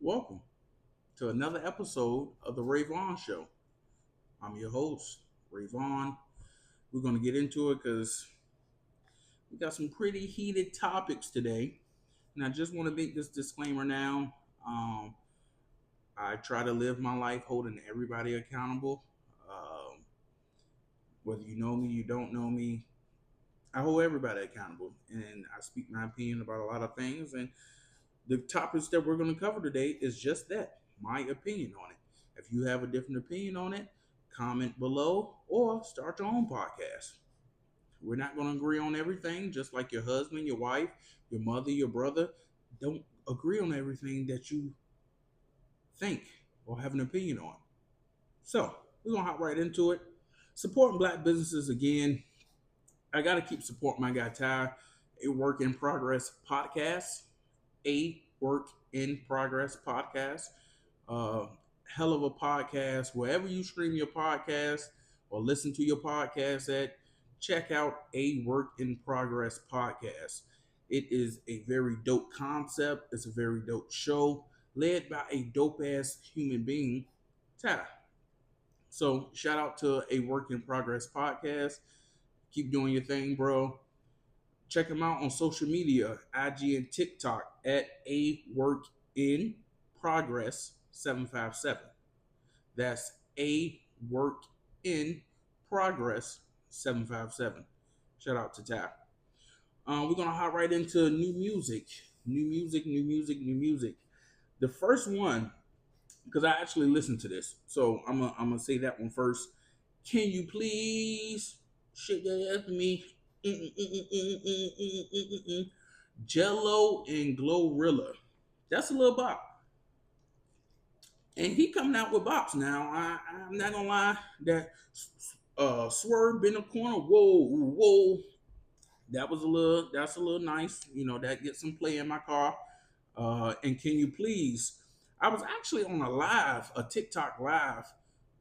welcome to another episode of the Vaughan Show. I'm your host, Vaughan. We're going to get into it because we got some pretty heated topics today. And I just want to make this disclaimer now. Um, I try to live my life holding everybody accountable. Um, Whether you know me, you don't know me, I hold everybody accountable. And I speak my opinion about a lot of things. And the topics that we're going to cover today is just that, my opinion on it. If you have a different opinion on it, comment below or start your own podcast. We're not going to agree on everything, just like your husband, your wife, your mother, your brother don't agree on everything that you think or have an opinion on. So we're going to hop right into it. Supporting black businesses again. I got to keep supporting my guy Ty, a work in progress podcast. A Work in Progress podcast. Uh, Hell of a podcast. Wherever you stream your podcast or listen to your podcast at, check out A Work in Progress podcast. It is a very dope concept. It's a very dope show led by a dope ass human being, Ty. So shout out to A Work in Progress podcast. Keep doing your thing, bro. Check them out on social media, IG and TikTok at A Work in Progress 757. That's A Work in Progress 757. Shout out to Tap. We're gonna hop right into new music. New music. The first one, because I actually listened to this, so I'm gonna say that one first. Can you please shake that ass for me? Jello and Glorilla. That's a little bop. And he coming out with bops now. I'm not gonna lie. That swerve in the corner. Whoa, whoa. That's a little nice. You know, that gets some play in my car. And can you please? I was actually on a TikTok live,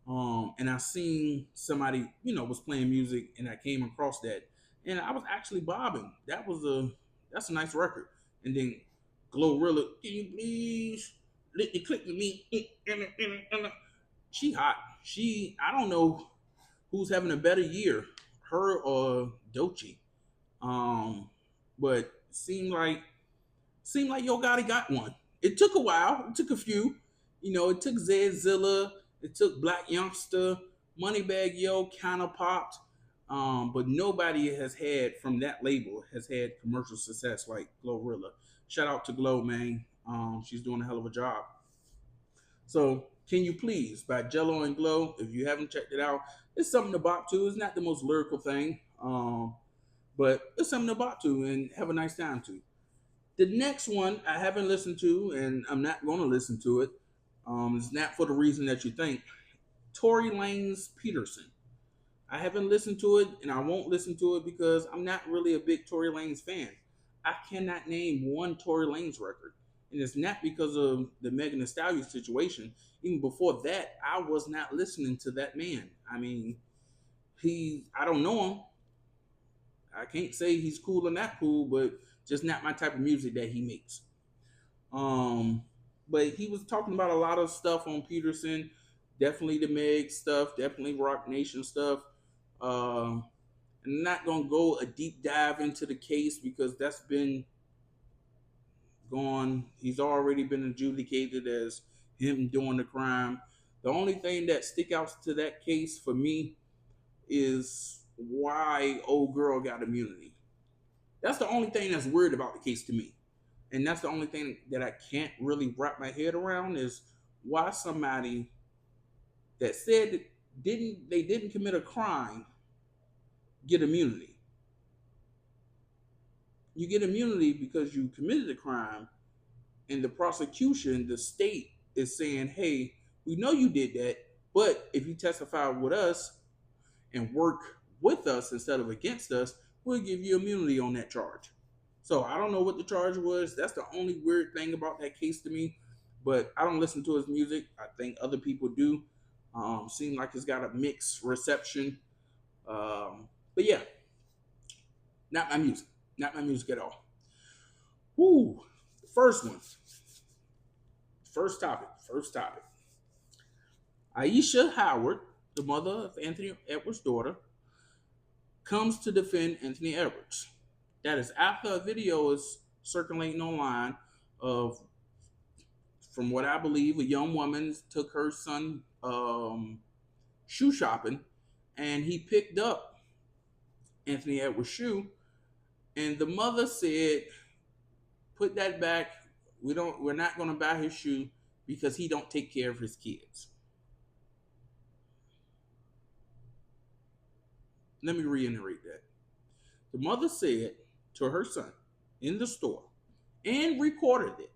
and I seen somebody, was playing music, and I came across that, and I was actually bobbing. That's a nice record. And then Glorilla, can you please let me click with me? She hot. I don't know who's having a better year, her or Doechii. Um, but seemed like Yo Gotti got one. It took a while. It took a few. It took Zedzilla. It took Black Youngster. Moneybag Yo kind of popped. But nobody has had from that label has had commercial success like Glorilla. Shout out to Glow, man. She's doing a hell of a job. So, Can You Please by Jello and Glow. If you haven't checked it out, it's something to bop to. It's not the most lyrical thing, but it's something to bop to and have a nice time to. The next one I haven't listened to, and I'm not going to listen to it. It's not for the reason that you think. Tory Lanez Peterson. I haven't listened to it, and I won't listen to it because I'm not really a big Tory Lanez fan. I cannot name one Tory Lanez record, and it's not because of the Megan Thee Stallion situation. Even before that, I was not listening to that man. I mean, I don't know him. I can't say he's cool or not cool, but just not my type of music that he makes. Um, but he was talking about a lot of stuff on Peterson. Definitely the Meg stuff, definitely Rock Nation stuff. I'm not gonna go a deep dive into the case because that's been gone. He's already been adjudicated as him doing the crime. The only thing that stick out to that case for me is why old girl got immunity. That's the only thing that's weird about the case to me. And that's the only thing that I can't really wrap my head around is why somebody that said that they didn't commit a crime get immunity. You get immunity because you committed a crime, and the prosecution, the state, is saying, "Hey, we know you did that, but if you testify with us and work with us instead of against us, we'll give you immunity on that charge." So I don't know what the charge was. That's the only weird thing about that case to me. But I don't listen to his music. I think other people do. Seem like it's got a mixed reception. But yeah, not my music. Not my music at all. Woo. The first First topic. First topic. Aisha Howard, the mother of Anthony Edwards' daughter, comes to defend Anthony Edwards. That is after a video is circulating online of, from what I believe, a young woman took her son shoe shopping, and he picked up Anthony Edwards' shoe, and the mother said, "Put that back. We're not going to buy his shoe because he don't take care of his kids." Let me reiterate that. The mother said to her son in the store and recorded it,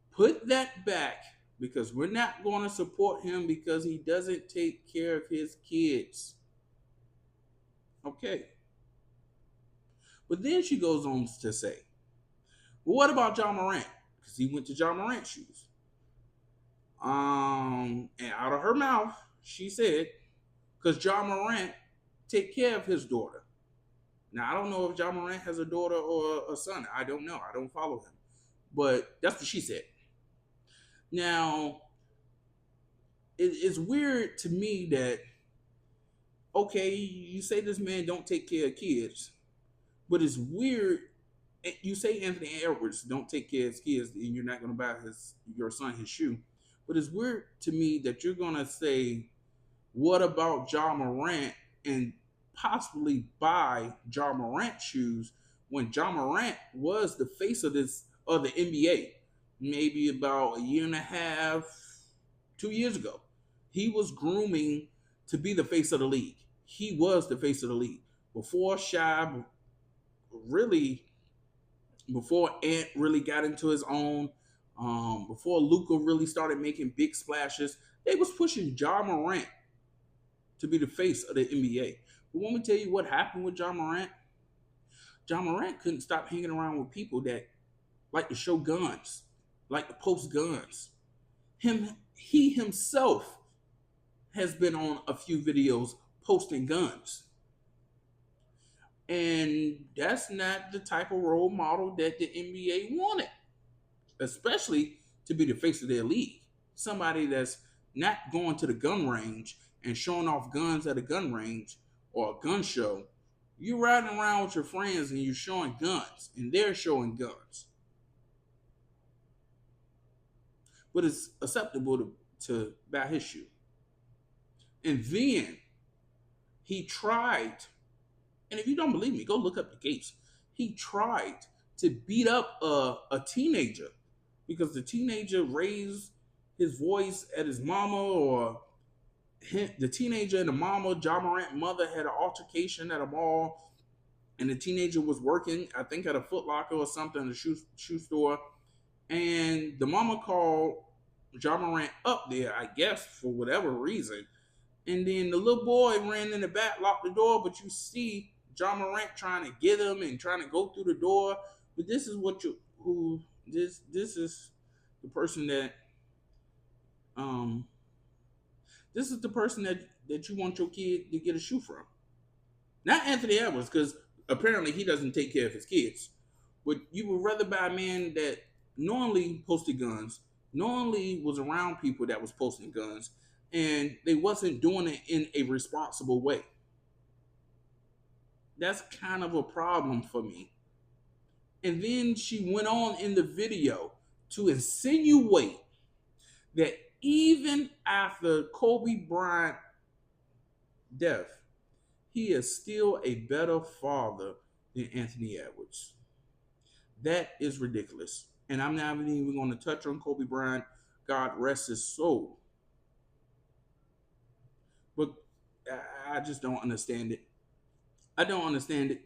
"Put that back because we're not going to support him because he doesn't take care of his kids." Okay. But then she goes on to say, "Well, what about John Morant? Because he went to John Morant shoes." And out of her mouth, she said, "Because John Morant take care of his daughter." Now, I don't know if John Morant has a daughter or a son. I don't know. I don't follow him. But that's what she said. Now, it's weird to me that, okay, you say this man don't take care of kids, but it's weird. You say Anthony Edwards don't take care of his kids, and you're not going to buy your son his shoe. But it's weird to me that you're going to say, "What about John Morant?" and possibly buy John Morant shoes when John Morant was the face of the NBA maybe about a year and a half, 2 years ago. He was grooming to be the face of the league. He was the face of the league before Shab really, before Ant really got into his own, before Luka really started making big splashes. They was pushing John Morant to be the face of the NBA. But let me tell you what happened with John Morant. John Morant couldn't stop hanging around with people that like to show guns, like to post guns. He himself has been on a few videos posting guns. And that's not the type of role model that the NBA wanted, especially to be the face of their league. Somebody that's not going to the gun range and showing off guns at a gun range or a gun show. You're riding around with your friends and you're showing guns, and they're showing guns. But it's acceptable to buy his shoe. And then he tried, and if you don't believe me, go look up the gates. He tried to beat up a teenager because the teenager raised his voice at his mama, or the teenager and the mama, John Morant's mother, had an altercation at a mall, and the teenager was working, I think, at a Foot Locker or something, a shoe store, and the mama called John Morant up there, I guess, for whatever reason. And then the little boy ran in the back, locked the door, but you see John Morant trying to get him and trying to go through the door. But this is this is the person that this is the person that you want your kid to get a shoe from. Not Anthony Edwards, because apparently he doesn't take care of his kids. But you would rather buy a man that normally posted guns, normally was around people that was posting guns, and they wasn't doing it in a responsible way. That's kind of a problem for me. And then she went on in the video to insinuate that even after Kobe Bryant death, he is still a better father than Anthony Edwards. That is ridiculous. And I'm not even going to touch on Kobe Bryant. God rest his soul. But I just don't understand it. I don't understand it.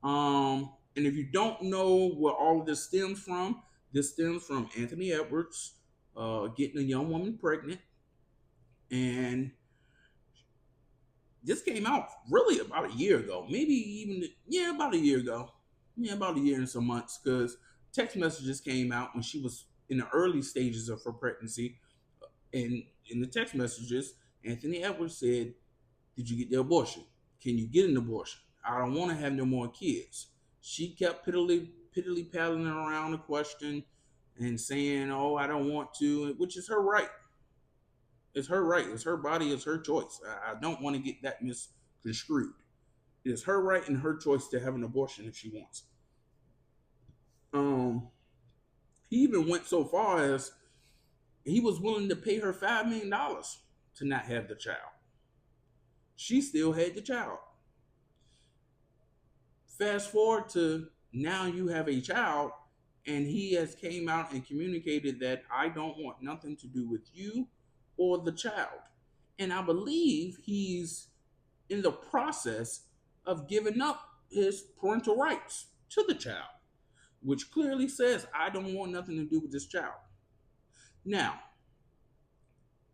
And if you don't know where all of this stems from Anthony Edwards getting a young woman pregnant. And this came out really about a year ago. Maybe even, about a year ago. Yeah, about a year and some months, because text messages came out when she was in the early stages of her pregnancy. And in the text messages, Anthony Edwards said, "Did you get the abortion? Can you get an abortion? I don't want to have no more kids." She kept piddly paddling around the question, and saying, "Oh, I don't want to," which is her right. It's her right. It's her body. It's her choice. I don't want to get that misconstrued. It is her right and her choice to have an abortion if she wants. Um, he even went so far as he was willing to pay her $5 million to not have the child. She still had the child. Fast forward to now, you have a child, and he has came out and communicated that I don't want nothing to do with you or the child. And I believe he's in the process of giving up his parental rights to the child, which clearly says I don't want nothing to do with this child. Now,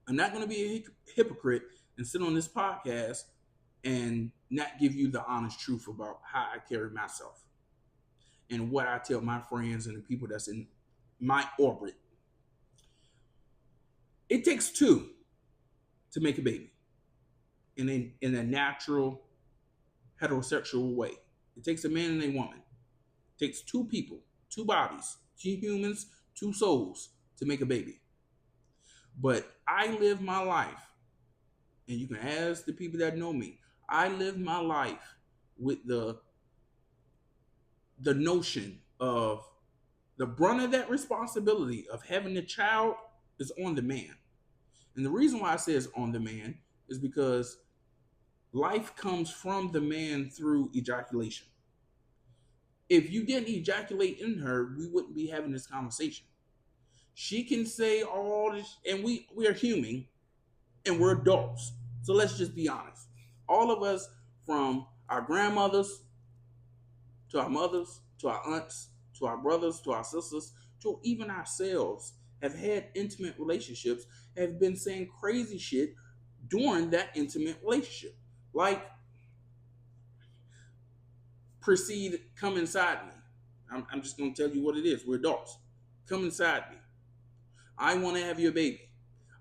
I'm not going to be a hypocrite and sit on this podcast and not give you the honest truth about how I carry myself and what I tell my friends and the people that's in my orbit. It takes two to make a baby in a natural heterosexual way. It takes a man and a woman. It takes two people, two bodies, two humans, two souls to make a baby. But I live my life, and you can ask the people that know me, I live my life with the notion of the brunt of that responsibility of having a child is on the man. And the reason why I say it's on the man is because life comes from the man through ejaculation. If you didn't ejaculate in her, we wouldn't be having this conversation. She can say all this, and we are human and we're adults. So let's just be honest. All of us, from our grandmothers to our mothers, to our aunts, to our brothers, to our sisters, to even ourselves, have had intimate relationships, have been saying crazy shit during that intimate relationship. Like, proceed, come inside me. I'm just going to tell you what it is. We're adults. Come inside me. I want to have your baby.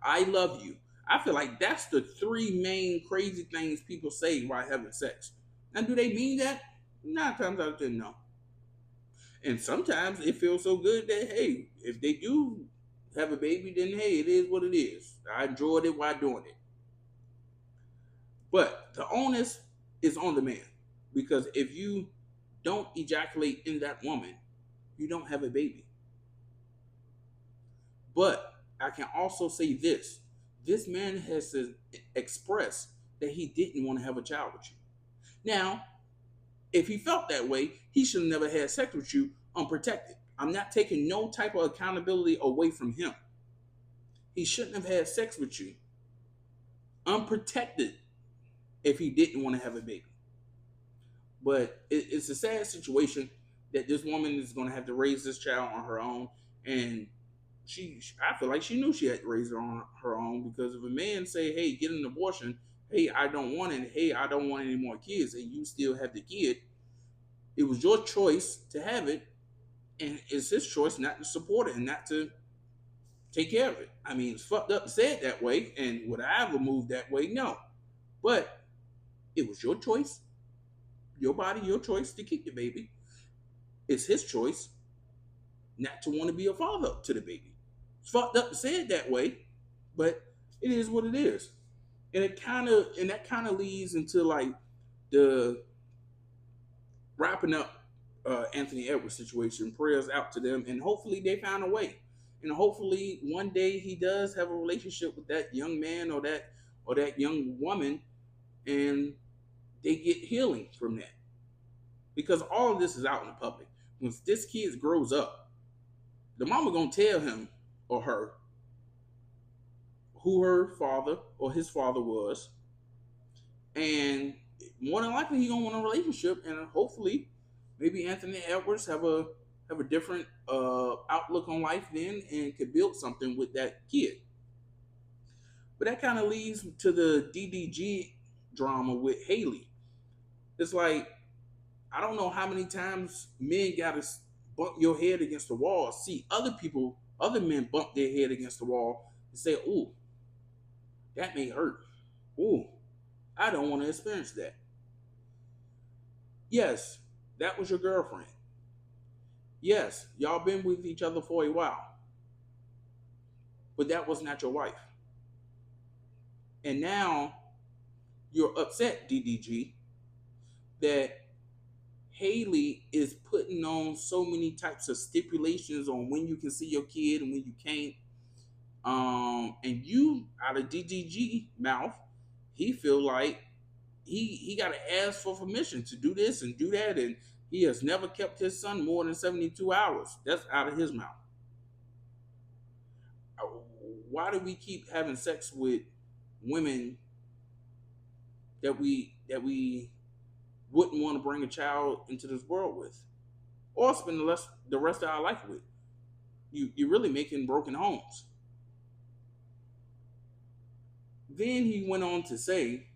I love you. I feel like that's the three main crazy things people say while having sex. Now, do they mean that? 9 times out of 10, no. And sometimes it feels so good that, hey, if they do have a baby, then hey, it is what it is. I enjoyed it while doing it. But the onus is on the man. Because if you don't ejaculate in that woman, you don't have a baby. But I can also say this. This man has expressed that he didn't want to have a child with you. Now, if he felt that way, he should have never had sex with you unprotected. I'm not taking no type of accountability away from him. He shouldn't have had sex with you unprotected if he didn't want to have a baby. But it's a sad situation that this woman is going to have to raise this child on her own. And I feel like she knew she had to raise it on her own, because if a man say, hey, get an abortion, hey, I don't want it, hey, I don't want any more kids, and you still have the kid, it was your choice to have it, and it's his choice not to support it and not to take care of it. I mean, it's fucked up to say it that way, and would I ever move that way? No. But it was your choice, your body, your choice to keep the baby. It's his choice not to want to be a father to the baby. It's fucked up to say it that way, but it is what it is. And that kind of leads into like the wrapping up Anthony Edwards situation. Prayers out to them, and hopefully they found a way. And hopefully one day he does have a relationship with that young man or that young woman, and they get healing from that. Because all of this is out in the public. Once this kid grows up, the mama gonna tell him or her who her father or his father was, and more than likely he gonna want a relationship, and hopefully maybe Anthony Edwards have a different outlook on life then, and could build something with that kid. But that kind of leads to the DDG drama with Haley. It's like, I don't know how many times men gotta bump your head against the wall, see other men bump their head against the wall and say, ooh, that may hurt. Ooh, I don't want to experience that. Yes, that was your girlfriend. Yes, y'all been with each other for a while. but that was not your wife. And now you're upset, DDG, that Haley is putting on so many types of stipulations on when you can see your kid and when you can't. And you, out of DDG mouth, he feel like he got to ask for permission to do this and do that, and he has never kept his son more than 72 hours. That's out of his mouth. Why do we keep having sex with women that we wouldn't want to bring a child into this world with, or spend the rest of our life with? You're really making broken homes. Then he went on to say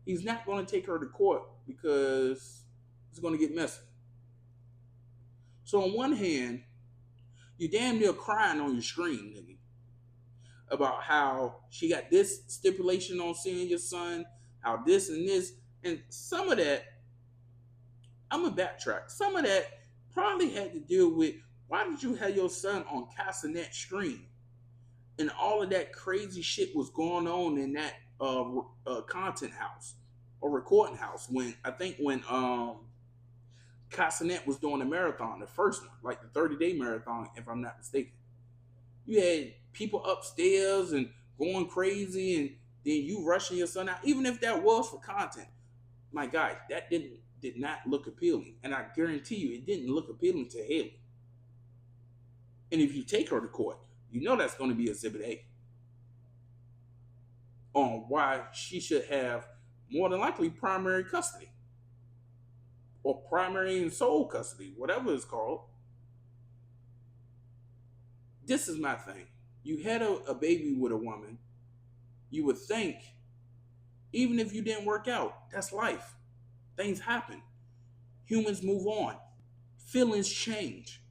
he's not going to take her to court because it's going to get messy. So on one hand, you're damn near crying on your screen, nigga, about how she got this stipulation on seeing your son, how this and this, and some of that, I'm gonna backtrack. Some of that probably had to deal with why did you have your son on Castanet stream, and all of that crazy shit was going on in that content house or recording house when Castanet was doing the marathon, the first one, like the 30-day marathon, if I'm not mistaken. You had people upstairs and going crazy, and then you rushing your son out, even if that was for content. My guy, that did not look appealing, and I guarantee you, it didn't look appealing to Haley. And if you take her to court, you know that's going to be Exhibit A on why she should have more than likely primary custody or primary and sole custody, whatever it's called. This is my thing. You had a baby with a woman. You would think, even if you didn't work out, that's life. Things happen. Humans move on. Feelings change.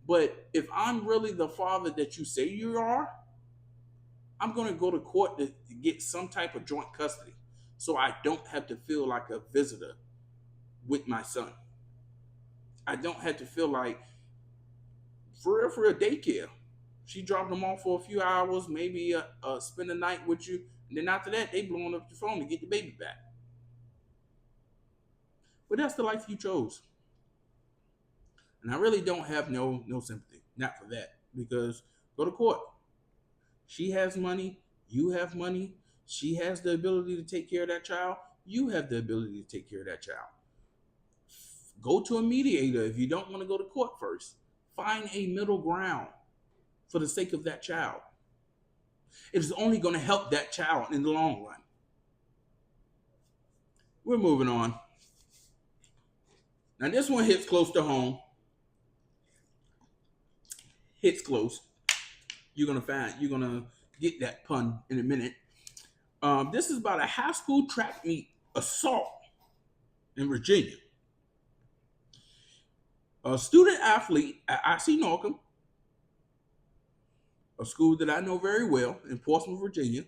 But if I'm really the father that you say you are, I'm going to go to court to get some type of joint custody so I don't have to feel like a visitor with my son. I don't have to feel like, for real, daycare. She dropped him off for a few hours, maybe spend the night with you, and then after that, they blowing up your phone to get the baby back. But that's the life you chose. And I really don't have no sympathy, not for that, because go to court. She has money, you have money, she has the ability to take care of that child, you have the ability to take care of that child. Go to a mediator if you don't want to go to court first. Find a middle ground for the sake of that child. It is only going to help that child in the long run. We're moving on. Now this one hits close to home. Hits close. You're gonna get that pun in a minute. This is about a high school track meet assault in Virginia. A student athlete at IC Norcom, a school that I know very well in Portsmouth, Virginia,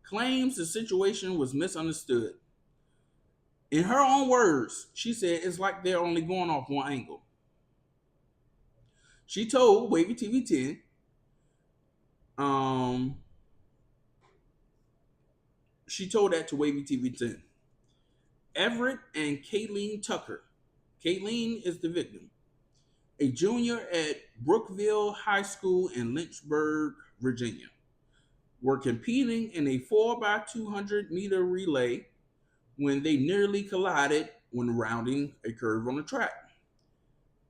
claims the situation was misunderstood. In her own words, she said it's like they're only going off one angle. She told Wavy TV 10, she told that to Wavy TV 10. Everett and Kayleen Tucker. Kayleen is the victim. A junior at Brookville High School in Lynchburg, Virginia, were competing in a 4x200 meter relay when they nearly collided when rounding a curve on the track.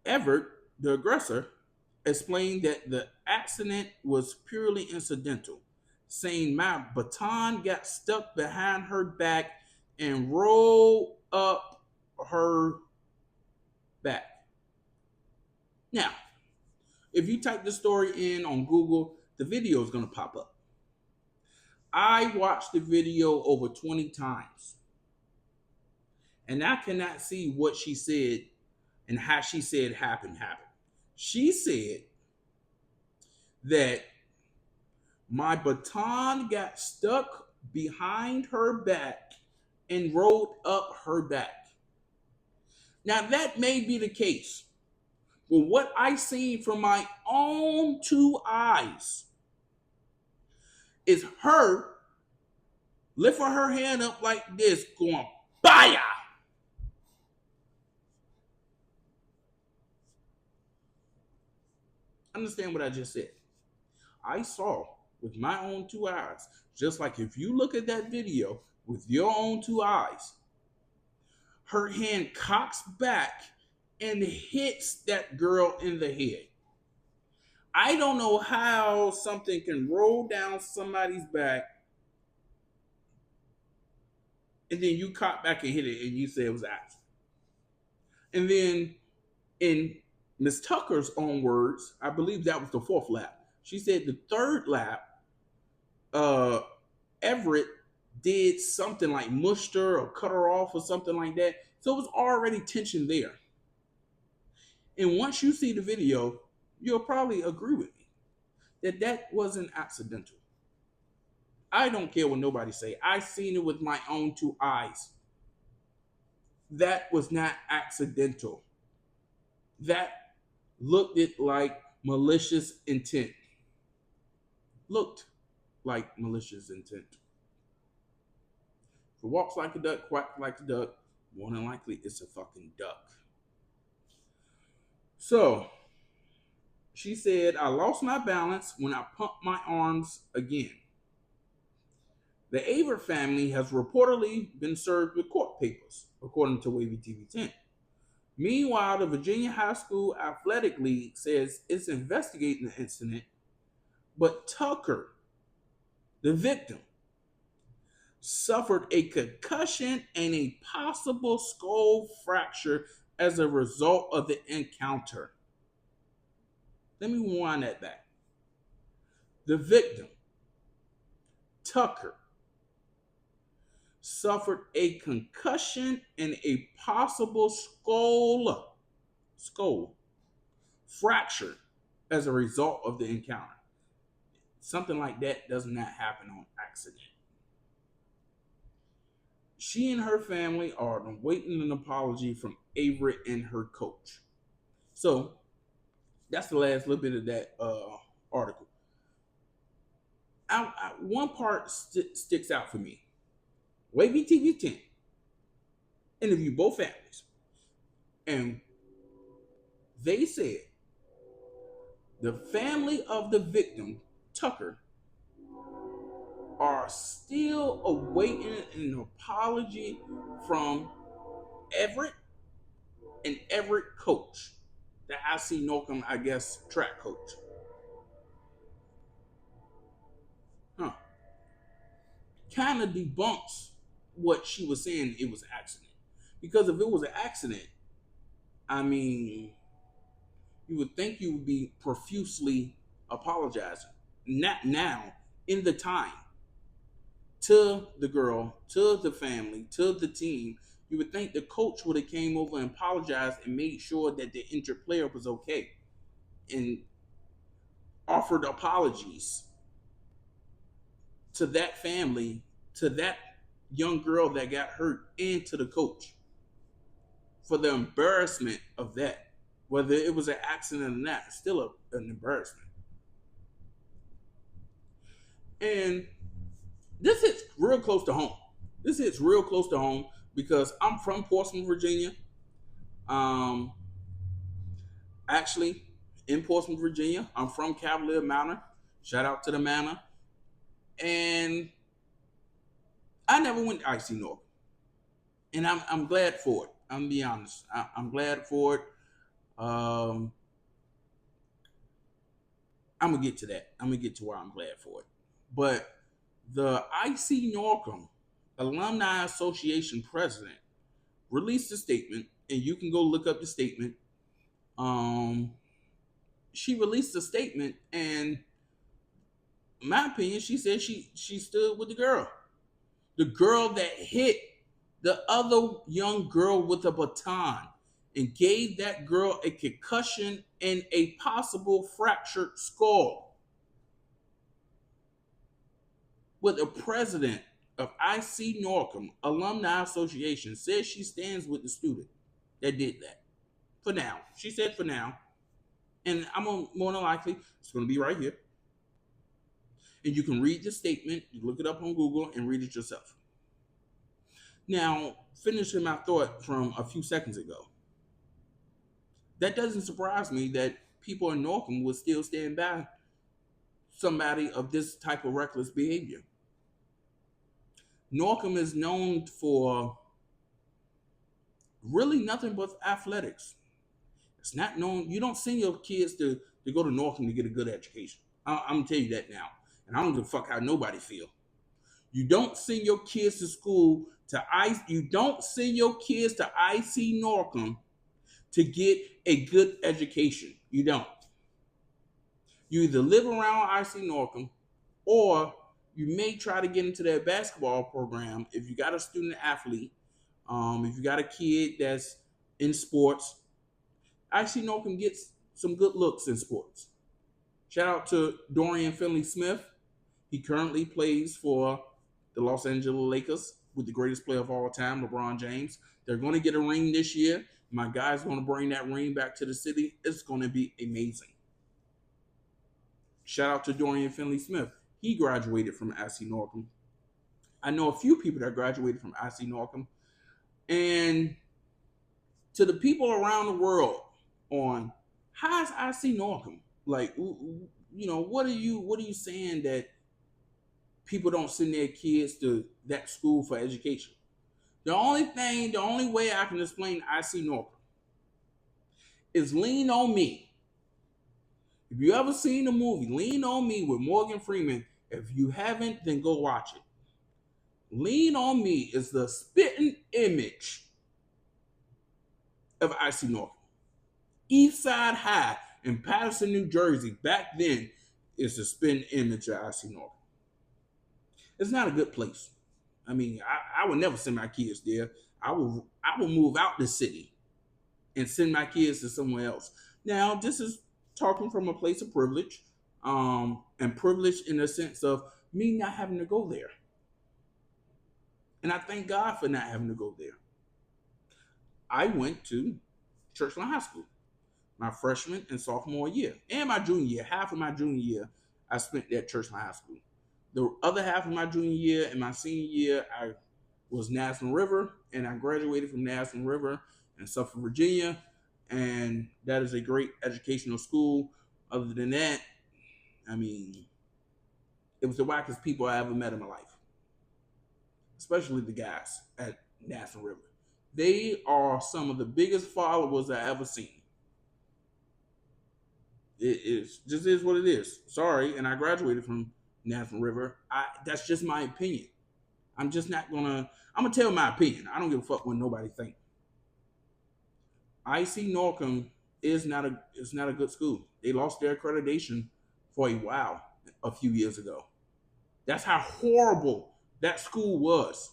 Everett, the aggressor, explained that the accident was purely incidental, saying my baton got stuck behind her back and rolled up her back. Now, if you type the story in on Google, the video is going to pop up. I watched the video over 20 times, and I cannot see what she said and how she said happened. She said that my baton got stuck behind her back and rolled up her back. Now, that may be the case. But what I seen from my own two eyes is her lifting her hand up like this, going, "Baya!" Understand what I just said? I saw with my own two eyes, just like if you look at that video with your own two eyes, her hand cocks back and hits that girl in the head. I don't know how something can roll down somebody's back and then you cock back and hit it and you say it was accident. And then in Miss Tucker's own words, I believe that was the fourth lap. She said the third lap, uh, Everett did something like mushed her or cut her off or something like that. So it was already tension there. And once you see the video, you'll probably agree with me that that wasn't accidental. I don't care what nobody say. I seen it with my own two eyes. That was not accidental. That looked it like malicious intent. Looked like malicious intent. If it walks like a duck, quacks like a duck, more than likely it's a fucking duck. So she said, I lost my balance when I pumped my arms again. The Aver family has reportedly been served with court papers, according to Wavy TV 10. Meanwhile, the Virginia High School Athletic League says it's investigating the incident, but Tucker, the victim, suffered a concussion and a possible skull fracture as a result of the encounter. Let me wind that back. The victim, Tucker, suffered a concussion and a possible skull fracture as a result of the encounter. Something like that does not happen on accident. She and her family are waiting an apology from Avery and her coach. So that's the last little bit of that article. One part sticks out for me. Wavy TV 10 interviewed both families, and they said the family of the victim, Tucker, are still awaiting an apology from Everett and Everett coach, the IC Norcom, I guess, track coach. Huh. Kind of debunks what she was saying it was an accident. Because if it was an accident, I mean, you would think you would be profusely apologizing. Not now, in the time, to the girl, to the family, to the team. You would think the coach would have came over and apologized and made sure that the injured player was okay and offered apologies to that family, to that young girl that got hurt, and to the coach for the embarrassment of that. Whether it was an accident or not, it's still an embarrassment. And this hits real close to home. This hits real close to home because I'm from Portsmouth, Virginia. Um, Actually, in Portsmouth, Virginia, I'm from Cavalier Manor. Shout out to the Manor. And I never went to IC North. And I'm glad for it. I'm gonna be honest. I'm glad for it. Um, I'm gonna get to that. I'm gonna get to where I'm glad for it. But the IC Norcom Alumni Association president released a statement, and you can go look up the statement. Um, she released a statement, and in my opinion, she said she stood with the girl that hit the other young girl with a baton and gave that girl a concussion and a possible fractured skull. With the president of IC Norcom Alumni Association says she stands with the student that did that. For now. She said for now. And I'm more than likely, it's going to be right here. And you can read the statement, you look it up on Google and read it yourself. Now, finishing my thought from a few seconds ago, that doesn't surprise me that people in Northam would still stand by somebody of this type of reckless behavior. Northam is known for really nothing but athletics. It's not known, you don't send your kids to go to Northam to get a good education. I'm gonna tell you that now. And I don't give a fuck how nobody feel. You don't send your kids to school you don't send your kids to IC Northam to get a good education. You don't. You either live around IC Northam or you may try to get into their basketball program if you got a student athlete, if you got a kid that's in sports. IC Northam gets some good looks in sports. Shout out to Dorian Finley Smith. He currently plays for the Los Angeles Lakers with the greatest player of all time, LeBron James. They're going to get a ring this year. My guy's going to bring that ring back to the city. It's going to be amazing. Shout out to Dorian Finley Smith. He graduated from IC Northam. I know a few people that graduated from IC Northam. And to the people around the world on how's IC Northam? Like, what are you saying that people don't send their kids to that school for education? The only way I can explain IC Northam is Lean on Me. If you ever seen the movie Lean on Me with Morgan Freeman, if you haven't, then go watch it. Lean on Me is the spitting image of IC Northam. Eastside High in Patterson, New Jersey, back then, is the spitting image of IC Northam. It's not a good place. I mean, I would never send my kids there. I will move out the city and send my kids to somewhere else. Now, this is talking from a place of privilege, and privilege in the sense of me not having to go there. And I thank God for not having to go there. I went to Churchland High School my freshman and sophomore year, and my junior year. Half of my junior year, I spent at Churchland High School. The other half of my junior year and my senior year, I was National River, and I graduated from National River in Suffolk, Virginia, and that is a great educational school. Other than that, I mean, it was the wackest people I ever met in my life, especially the guys at National River. They are some of the biggest followers I ever seen. It is what it is. Sorry, and I graduated from National River. That's just my opinion. I'm gonna tell my opinion. I don't give a fuck what nobody think. IC Northam is not a good school. They lost their accreditation for a while a few years ago. That's how horrible that school was.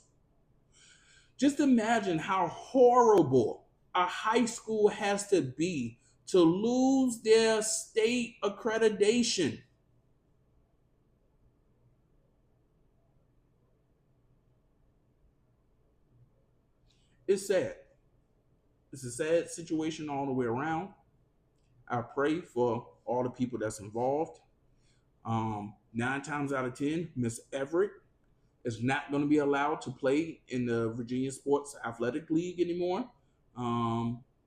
Just imagine how horrible a high school has to be to lose their state accreditation. It's sad. It's a sad situation all the way around. I pray for all the people that's involved. 9 times out of 10, Miss Everett is not going to be allowed to play in the Virginia Sports Athletic League anymore.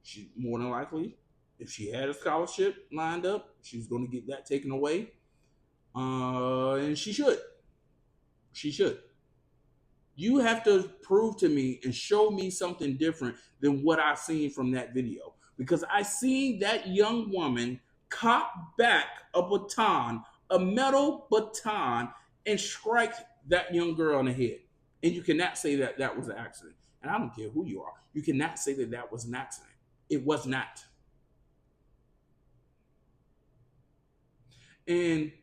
She more than likely, if she had a scholarship lined up, she's going to get that taken away. And she should. She should. You have to prove to me and show me something different than what I seen from that video. Because I seen that young woman cop back a metal baton, and strike that young girl in the head. And you cannot say that that was an accident. And I don't care who you are. You cannot say that that was an accident. It was not. And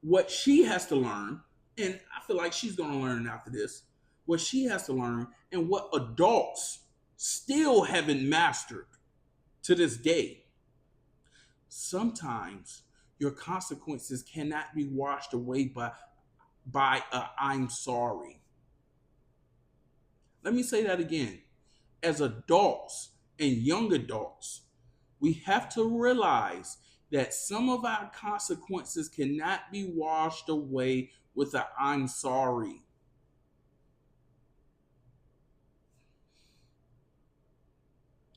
what she has to learn, and I feel like she's going to learn after this, what she has to learn and what adults still haven't mastered to this day. Sometimes your consequences cannot be washed away by I'm sorry. Let me say that again. As adults and young adults, we have to realize that some of our consequences cannot be washed away with a "I'm sorry."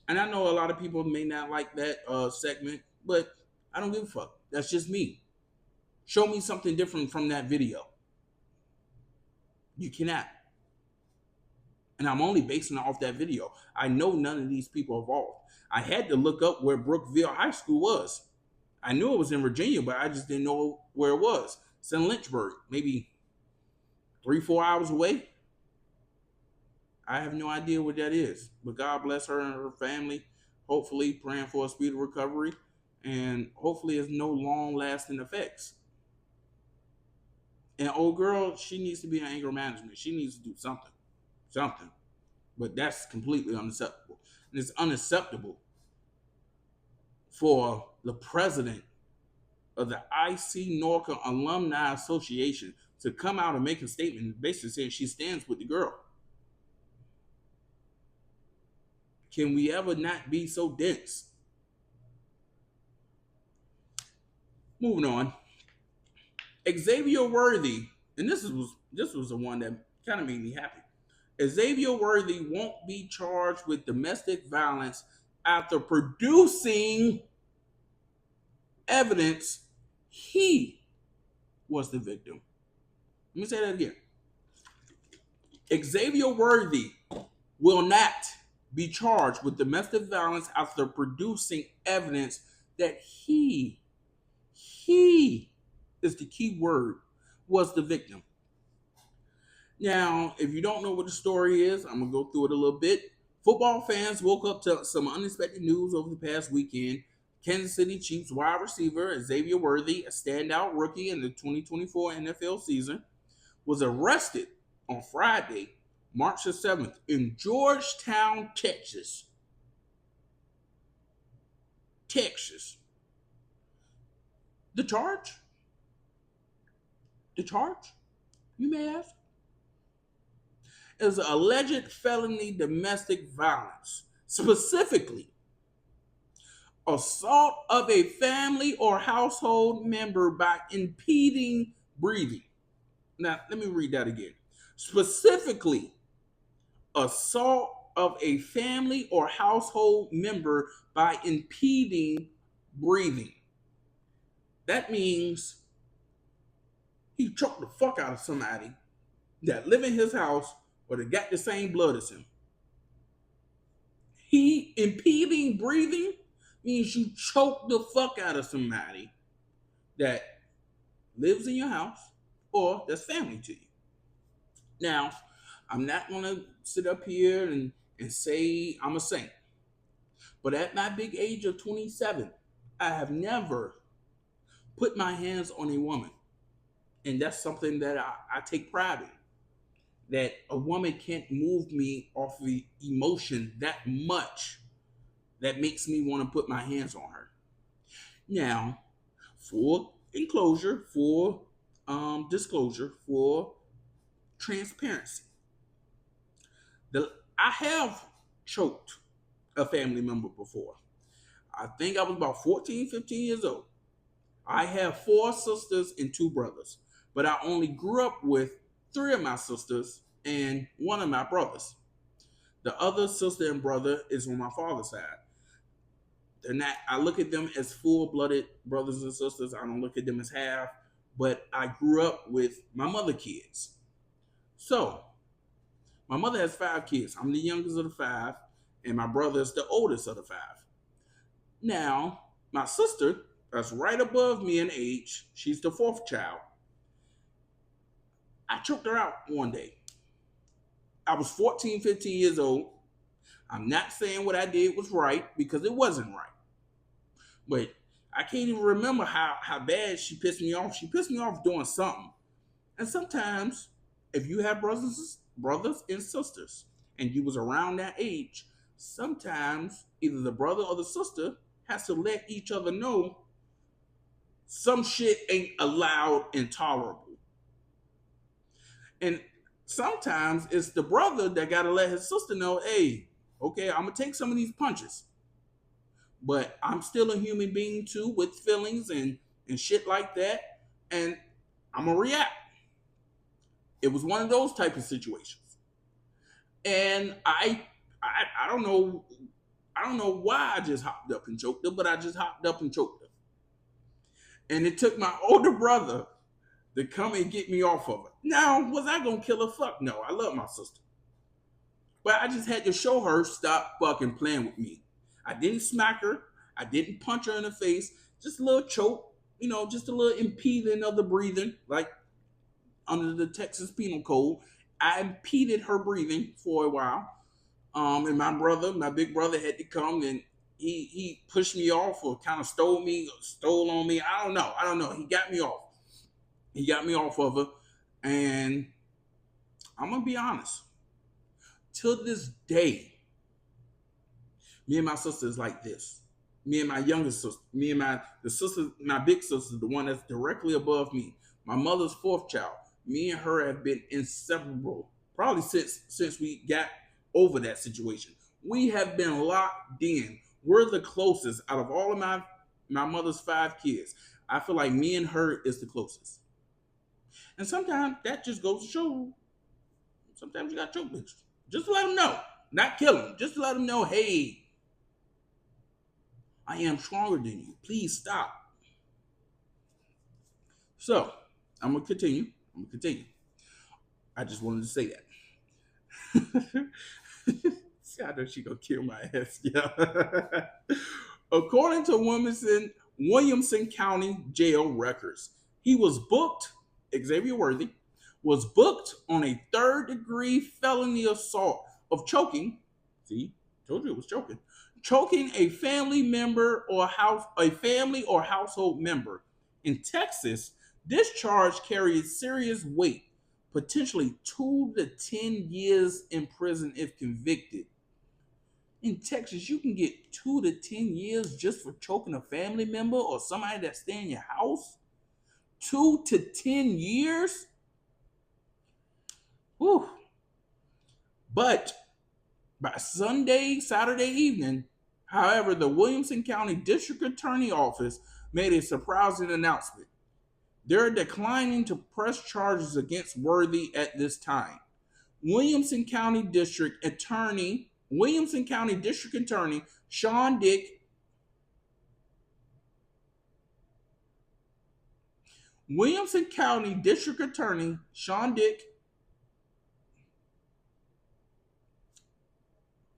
And I know a lot of people may not like that segment, but I don't give a fuck. That's just me. Show me something different from that video. You cannot. And I'm only basing it off that video. I know none of these people involved. I had to look up where Brookville High School was. I knew it was in Virginia, but I just didn't know where it was. It's in Lynchburg, maybe 3, 4 hours away. I have no idea what that is. But God bless her and her family. Hopefully, praying for a speedy recovery. And hopefully, it's no long lasting effects. And old girl, she needs to be in anger management. She needs to do something. Something. But that's completely unacceptable. And it's unacceptable for the president of the IC Norca Alumni Association to come out and make a statement basically saying she stands with the girl. Can we ever not be so dense? Moving on. Xavier Worthy, and this was the one that kind of made me happy. Xavier Worthy won't be charged with domestic violence after producing evidence he was the victim. Let me say that again. Xavier Worthy will not be charged with domestic violence after producing evidence that he is the key word, was the victim. Now, if you don't know what the story is, I'm going to go through it a little bit. Football fans woke up to some unexpected news over the past weekend. Kansas City Chiefs wide receiver Xavier Worthy, a standout rookie in the 2024 NFL season, was arrested on Friday, March the 7th, in Georgetown, Texas. Texas. The charge? The charge, you may ask, is alleged felony domestic violence, specifically assault of a family or household member by impeding breathing. Now, let me read that again. Specifically, assault of a family or household member by impeding breathing. That means he choked the fuck out of somebody that live in his house or that got the same blood as him. He impeding breathing means you choke the fuck out of somebody that lives in your house or that's family to you. Now, I'm not going to sit up here and say I'm a saint. But at my big age of 27, I have never put my hands on a woman. And that's something that I take pride in. That a woman can't move me off the emotion that much that makes me want to put my hands on her. Now, for enclosure, for disclosure, for transparency, I have choked a family member before. I think I was about 14, 15 years old. I have 4 sisters and 2 brothers, but I only grew up with 3 of my sisters and 1 of my brothers. The other sister and brother is on my father's side. They're not, I look at them as full-blooded brothers and sisters. I don't look at them as half, but I grew up with my mother kids. So, my mother has 5 kids. I'm the youngest of the 5, and my brother is the oldest of the 5. Now, my sister, that's right above me in age, she's the 4th child. I choked her out one day. I was 14, 15 years old. I'm not saying what I did was right because it wasn't right. But I can't even remember how bad she pissed me off. She pissed me off doing something. And sometimes, if you have brothers and sisters, and you was around that age, sometimes either the brother or the sister has to let each other know some shit ain't allowed and tolerable. And sometimes it's the brother that got to let his sister know, hey, okay, I'm going to take some of these punches. but I'm still a human being too with feelings and shit like that, and I'm gonna react. It was one of those type of situations, and I don't know. I don't know why I just hopped up and choked her, but I just hopped up and choked her. And it took my older brother to come and get me off of her. Now, was I gonna kill her? Fuck no. I love my sister. But I just had to show her stop fucking playing with me. I didn't smack her. I didn't punch her in the face. Just a little choke, just a little impeding of the breathing, like under the Texas Penal Code. I impeded her breathing for a while. And my big brother had to come and he pushed me off or kind of stole on me. I don't know. He got me off. He got me off of her. And I'm gonna be honest. To this day, me and my sister is like this. Me and my youngest sister, me and my big sister, the one that's directly above me, my mother's fourth child. Me and her have been inseparable, probably since we got over that situation. We have been locked in. We're the closest out of all of my mother's five kids. I feel like me and her is the closest. And sometimes that just goes to show. Sometimes you got to choke bitches. Just to let them know. Not kill them. Just to let them know, hey, I am stronger than you. Please stop. So, I'm going to continue. I just wanted to say that. See, I know she going to kill my ass. Yeah. According to Williamson County Jail records, he was booked, Xavier Worthy, was booked on a third-degree felony assault of choking. See, told you it was choking. Choking a family member or household member. In Texas, this charge carries serious weight, potentially 2 to 10 years in prison if convicted. In Texas, you can get 2 to 10 years just for choking a family member or somebody that stay in your house. 2 to 10 years? Whew. But by Saturday evening, however, the Williamson County District Attorney Office made a surprising announcement. They're declining to press charges against Worthy at this time. Williamson County District Attorney Sean Dick Williamson County District Attorney Sean Dick.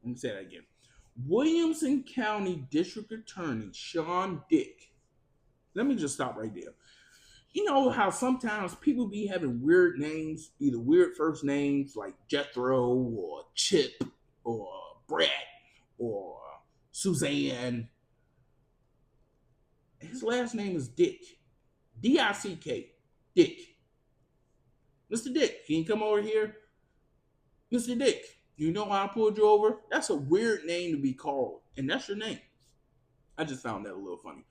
Let me say that again. Williamson County District Attorney Sean Dick. Let me just stop right there. You know how sometimes people be having weird names, either weird first names like Jethro or Chip or Brett or Suzanne. His last name is Dick. D-I-C-K. Dick. Mr. Dick, can you come over here? Mr. Dick, you know why I pulled you over? That's a weird name to be called, and that's your name. I just found that a little funny.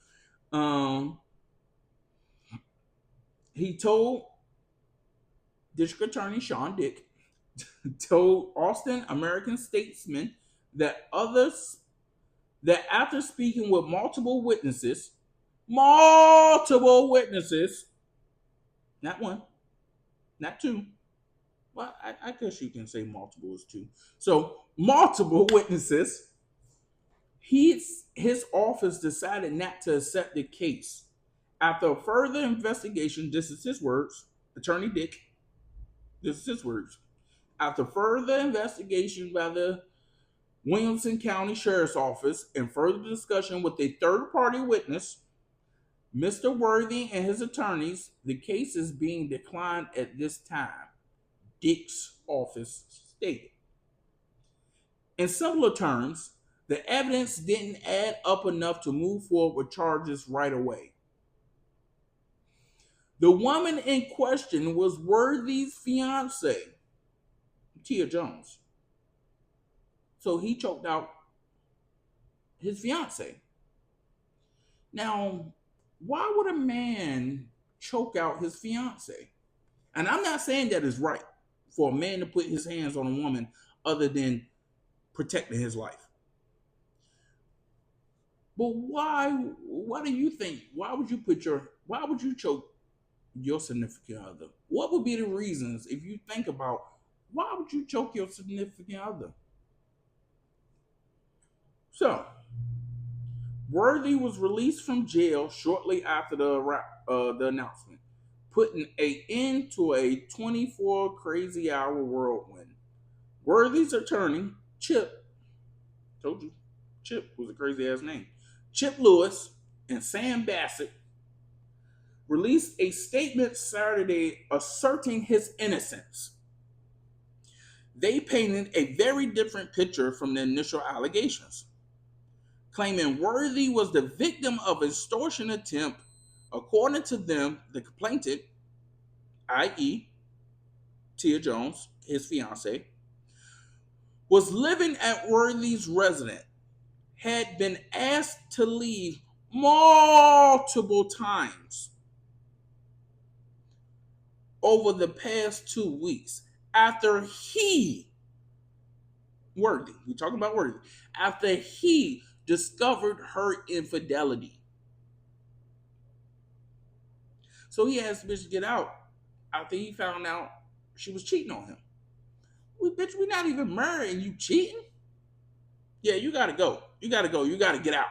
He told District Attorney Sean Dick told Austin American Statesman that after speaking with multiple witnesses, not one, not two. Well, I guess you can say multiple is two. So multiple witnesses, his office decided not to accept the case. After further investigation, this is his words, Attorney Dick, this is his words. After further investigation by the Williamson County Sheriff's Office and further discussion with a third-party witness, Mr. Worthy and his attorneys, the case is being declined at this time, Dick's office stated. In simpler terms, the evidence didn't add up enough to move forward with charges right away. The woman in question was Worthy's fiance, Tia Jones. So he choked out his fiance. Now, why would a man choke out his fiance? And I'm not saying that is right for a man to put his hands on a woman other than protecting his life. But why? What do you think? Why would you choke your significant other? What would be the reasons if you think about why would you choke your significant other? So, Worthy was released from jail shortly after the announcement, putting an end to a 24 crazy hour whirlwind. Worthy's attorney, Chip, told you, Chip was a crazy ass name, Chip Lewis and Sam Bassett released a statement Saturday asserting his innocence. They painted a very different picture from the initial allegations, claiming Worthy was the victim of extortion attempt. According to them, the complainant, i.e., Tia Jones, his fiance, was living at Worthy's residence, had been asked to leave multiple times over the past 2 weeks after we're talking about Worthy, after he discovered her infidelity. So he asked the bitch to get out after he found out she was cheating on him. Bitch, we're not even married and you cheating? Yeah, you gotta go. You gotta go. You gotta get out.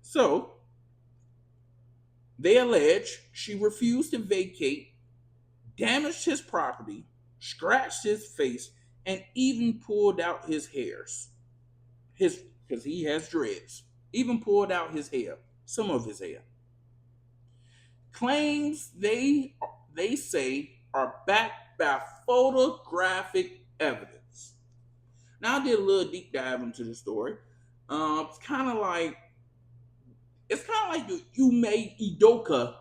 So they allege she refused to vacate, damaged his property, scratched his face, and even pulled out his hairs. His Because he has dreads. Even pulled out his hair, some of his hair. Claims they say are backed by photographic evidence. Now I did a little deep dive into the story. It's kind of like the Ume Idoka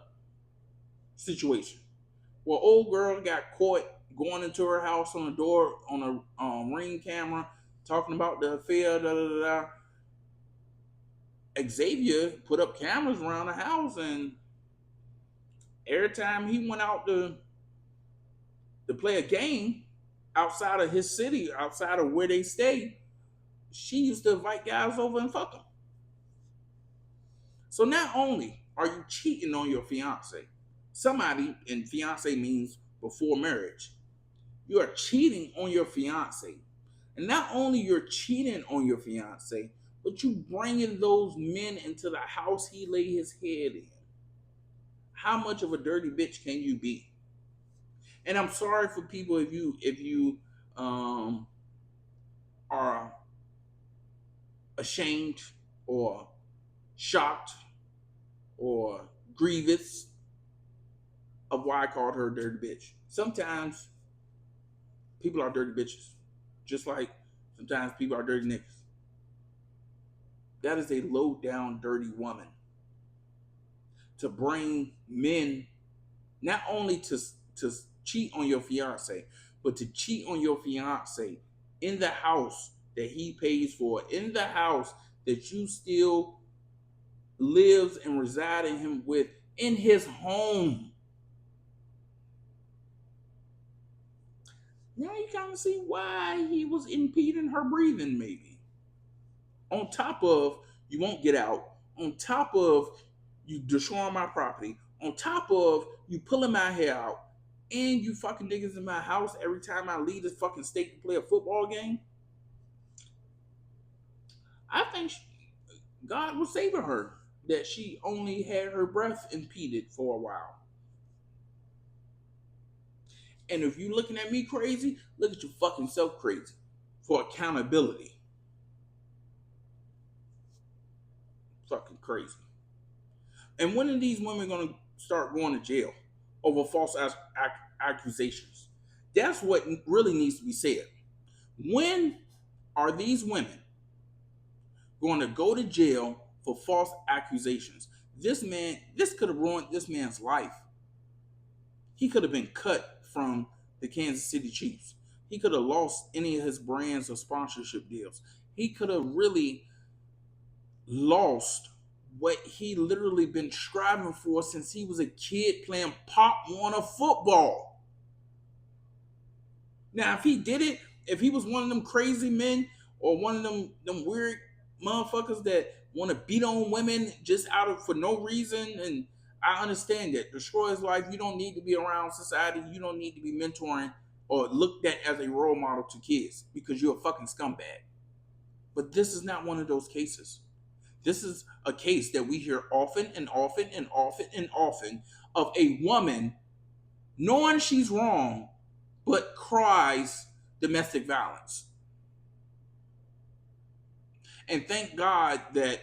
situation, where old girl got caught going into her house on the door on a ring camera, talking about the affair. Da, da, da, da. Xavier put up cameras around the house, and every time he went out to play a game outside of his city, outside of where they stay, she used to invite guys over and fuck them. So not only are you cheating on your fiance, somebody, and fiance means before marriage, you are cheating on your fiance. And not only you're cheating on your fiance, but you bringing those men into the house he lay his head in. How much of a dirty bitch can you be? And I'm sorry for people if you are ashamed or shocked or grievous of why I called her a dirty bitch. Sometimes people are dirty bitches, just like sometimes people are dirty niggas. That is a low down dirty woman to bring men not only to cheat on your fiance, but to cheat on your fiance in the house that he pays for, in the house that you still lives and reside in him with, in his home. Now you kind of see why he was impeding her breathing, maybe. On top of you won't get out, on top of you destroying my property, on top of you pulling my hair out, and you fucking niggas in my house every time I leave this fucking state to play a football game. I think God was saving her that she only had her breath impeded for a while. And if you looking at me crazy, look at your fucking self crazy for accountability. Fucking crazy. And when are these women going to start going to jail over false accusations? That's what really needs to be said. When are these women going to go to jail for false accusations? This could have ruined this man's life. He could have been cut from the Kansas City Chiefs. He could have lost any of his brands or sponsorship deals. He could have really lost what he literally been striving for since he was a kid playing Pop Warner football. Now, if he did it, if he was one of them crazy men or one of them weird motherfuckers that want to beat on women just out of for no reason. And I understand that destroys life. You don't need to be around society. You don't need to be mentoring or looked at as a role model to kids because you're a fucking scumbag. But this is not one of those cases. This is a case that we hear often and often and often and often of a woman knowing she's wrong but cries domestic violence. And thank God that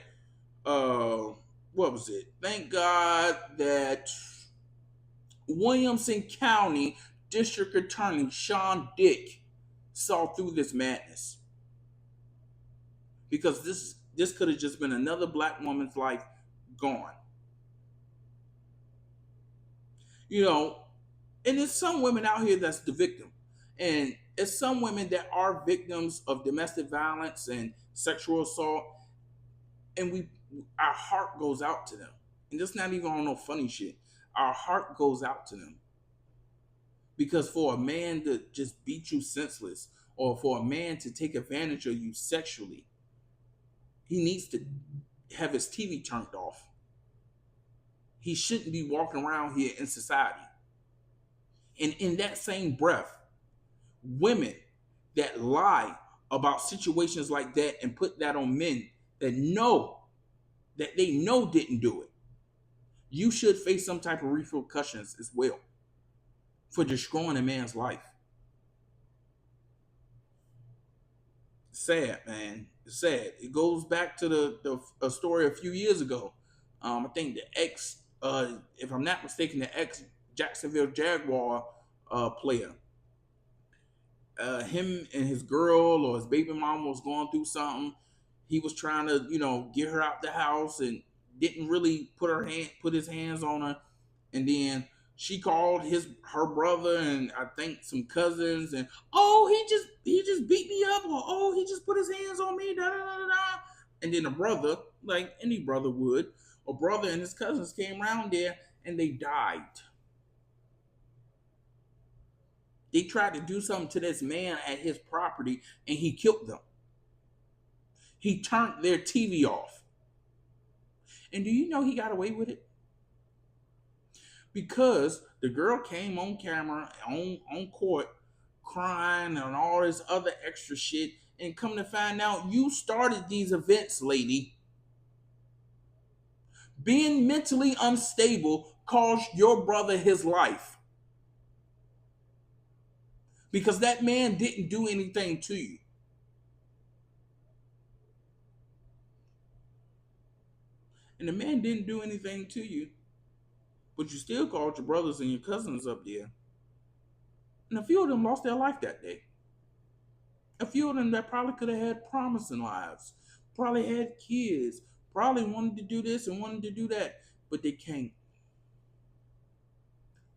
what was it? Thank God that Williamson County District Attorney Sean Dick saw through this madness, because this could have just been another black woman's life gone. You know, and there's some women out here that's the victim, and it's some women that are victims of domestic violence and sexual assault, and our heart goes out to them. And that's not even on no funny shit. Our heart goes out to them. Because for a man to just beat you senseless, or for a man to take advantage of you sexually, he needs to have his TV turned off. He shouldn't be walking around here in society. And in that same breath, women that lie about situations like that and put that on men that they know didn't do it, you should face some type of repercussions as well for destroying a man's life. Sad, man. It's sad. It goes back to a story a few years ago. I think the ex, if I'm not mistaken, the ex Jacksonville Jaguar player. Him and his girl or his baby mama was going through something. He was trying to, get her out the house and didn't really put his hands on her. And then she called her brother and I think some cousins, and he just beat me up, or he just put his hands on me, da da da da. And then a brother, like any brother would, a brother and his cousins came around there and they died. They tried to do something to this man at his property and he killed them. He turned their TV off. And do you know he got away with it? Because the girl came on camera, on court, crying and all this other extra shit, and come to find out you started these events, lady. Being mentally unstable cost your brother his life. Because that man didn't do anything to you. And the man didn't do anything to you, but you still called your brothers and your cousins up there. And a few of them lost their life that day. A few of them that probably could have had promising lives, probably had kids, probably wanted to do this and wanted to do that, but they can't.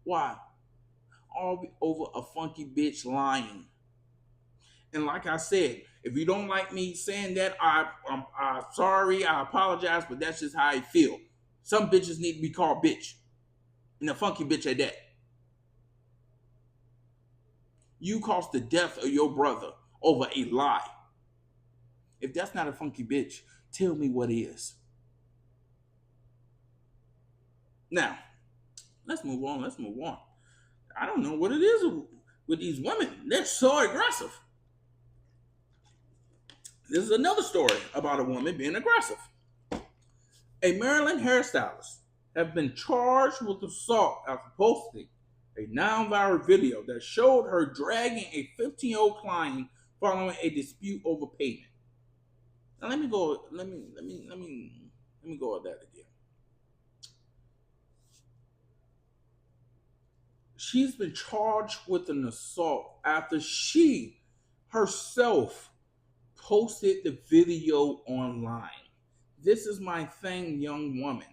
Why? All over a funky bitch lying. And like I said, if you don't like me saying that, I'm sorry, I apologize, but that's just how I feel. Some bitches need to be called bitch. And a funky bitch at that. You caused the death of your brother over a lie. If that's not a funky bitch, tell me what is. Now, let's move on. I don't know what it is with these women. They're so aggressive. This is another story about a woman being aggressive. A Maryland hairstylist has been charged with assault after posting a non-viral video that showed her dragging a 15-year-old client following a dispute over payment. Now let me go at that again. She's been charged with an assault after she herself posted the video online. This is my thing, young woman.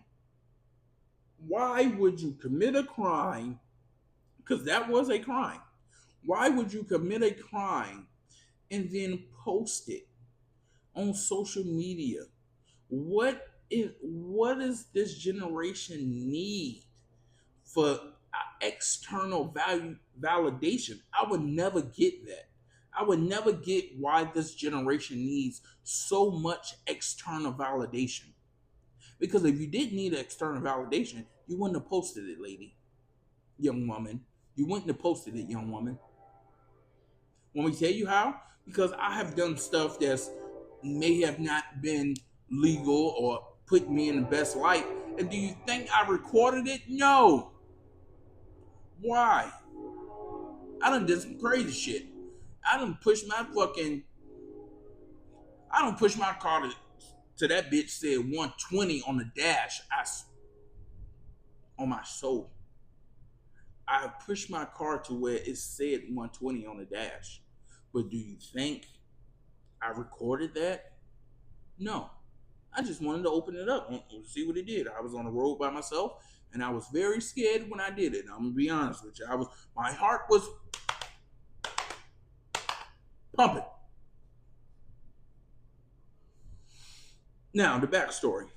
Why would you commit a crime? Because that was a crime. Why would you commit a crime and then post it on social media? What is this generation need for external validation? I would never get that. I would never get why this generation needs so much external validation. Because if you didn't need external validation, you wouldn't have posted it, lady, young woman. You wouldn't have posted it, young woman. Want me to tell you how? Because I have done stuff that's may have not been legal or put me in the best light. And do you think I recorded it? No. Why? I done did some crazy shit. I done pushed my fucking I don't push my car to that bitch said 120 on the dash. On my soul. I pushed my car to where it said 120 on the dash. But do you think I recorded that? No. I just wanted to open it up and see what it did. I was on the road by myself and I was very scared when I did it. I'm gonna be honest with you. My heart was pumping. Now the backstory.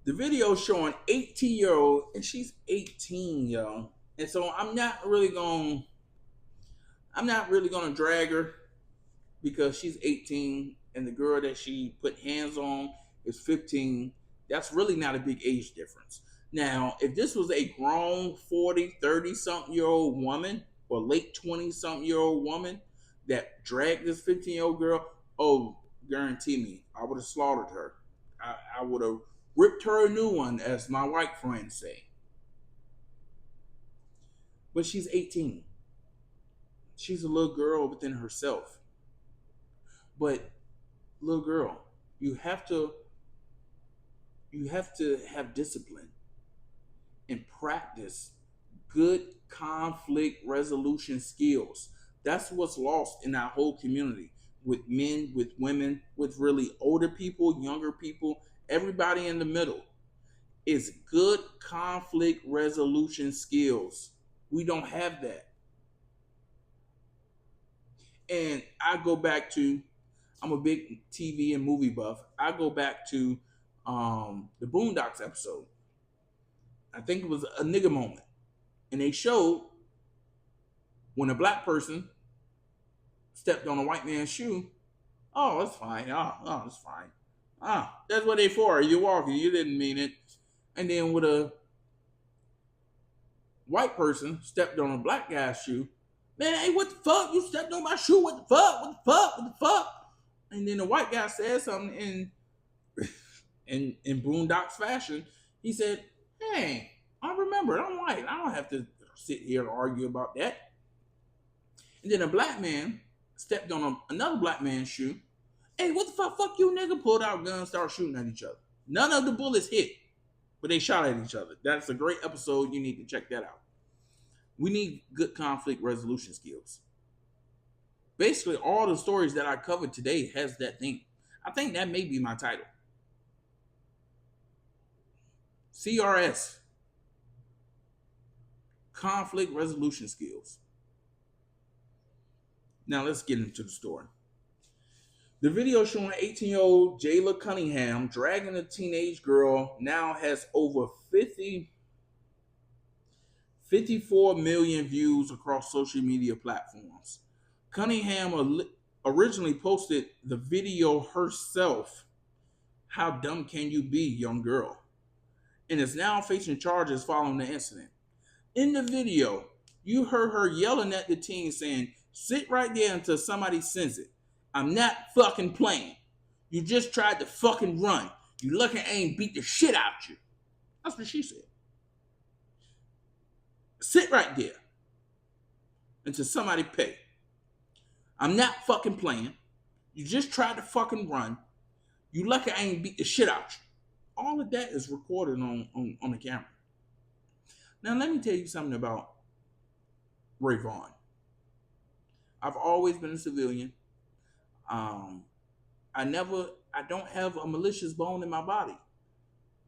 The video showing 18-year-old and she's 18, yo. And so I'm not really gonna drag her because she's 18 and the girl that she put hands on is 15. That's really not a big age difference. Now, if this was a grown 40, 30 something year old woman or late 20 something year old woman that dragged this 15-year-old girl, oh, guarantee me, I would have slaughtered her. I would have ripped her a new one, as my white friends say. But she's 18. She's a little girl within herself. But little girl, you have to have discipline and practice good conflict resolution skills. That's what's lost in our whole community with men, with women, with really older people, younger people, everybody in the middle. Is good conflict resolution skills. We don't have that. And I go back to, I'm a big TV and movie buff. I go back to the Boondocks episode. I think it was a nigga moment. And they showed when a black person stepped on a white man's shoe, oh, it's fine. Oh, it's fine. That's what they for. You're walking. You didn't mean it. And then with a white person stepped on a black guy's shoe, man, hey, what the fuck? You stepped on my shoe. What the fuck? What the fuck? What the fuck? And then the white guy said something in Boondocks fashion. He said, hey, I remember, I'm white. I don't have to sit here and argue about that. And then a black man stepped on another black man's shoe. Hey, what the fuck? Fuck you, nigga. Pulled out guns, started shooting at each other. None of the bullets hit, but they shot at each other. That's a great episode. You need to check that out. We need good conflict resolution skills. Basically, all the stories that I covered today has that thing. I think that may be my title. CRS. Conflict resolution skills. Now let's get into the story. The video showing 18-year-old Jayla Cunningham dragging a teenage girl now has over 54 million views across social media platforms. Cunningham originally posted the video herself. How dumb can you be, young girl? And is now facing charges following the incident. In the video, you heard her yelling at the teen saying, sit right there until somebody sends it. I'm not fucking playing. You just tried to fucking run. You lucky I ain't beat the shit out you. That's what she said. Sit right there until somebody pay. I'm not fucking playing. You just tried to fucking run. You lucky I ain't beat the shit out you. All of that is recorded on the camera. Now let me tell you something about Ray Vaughan. I've always been a civilian. I don't have a malicious bone in my body.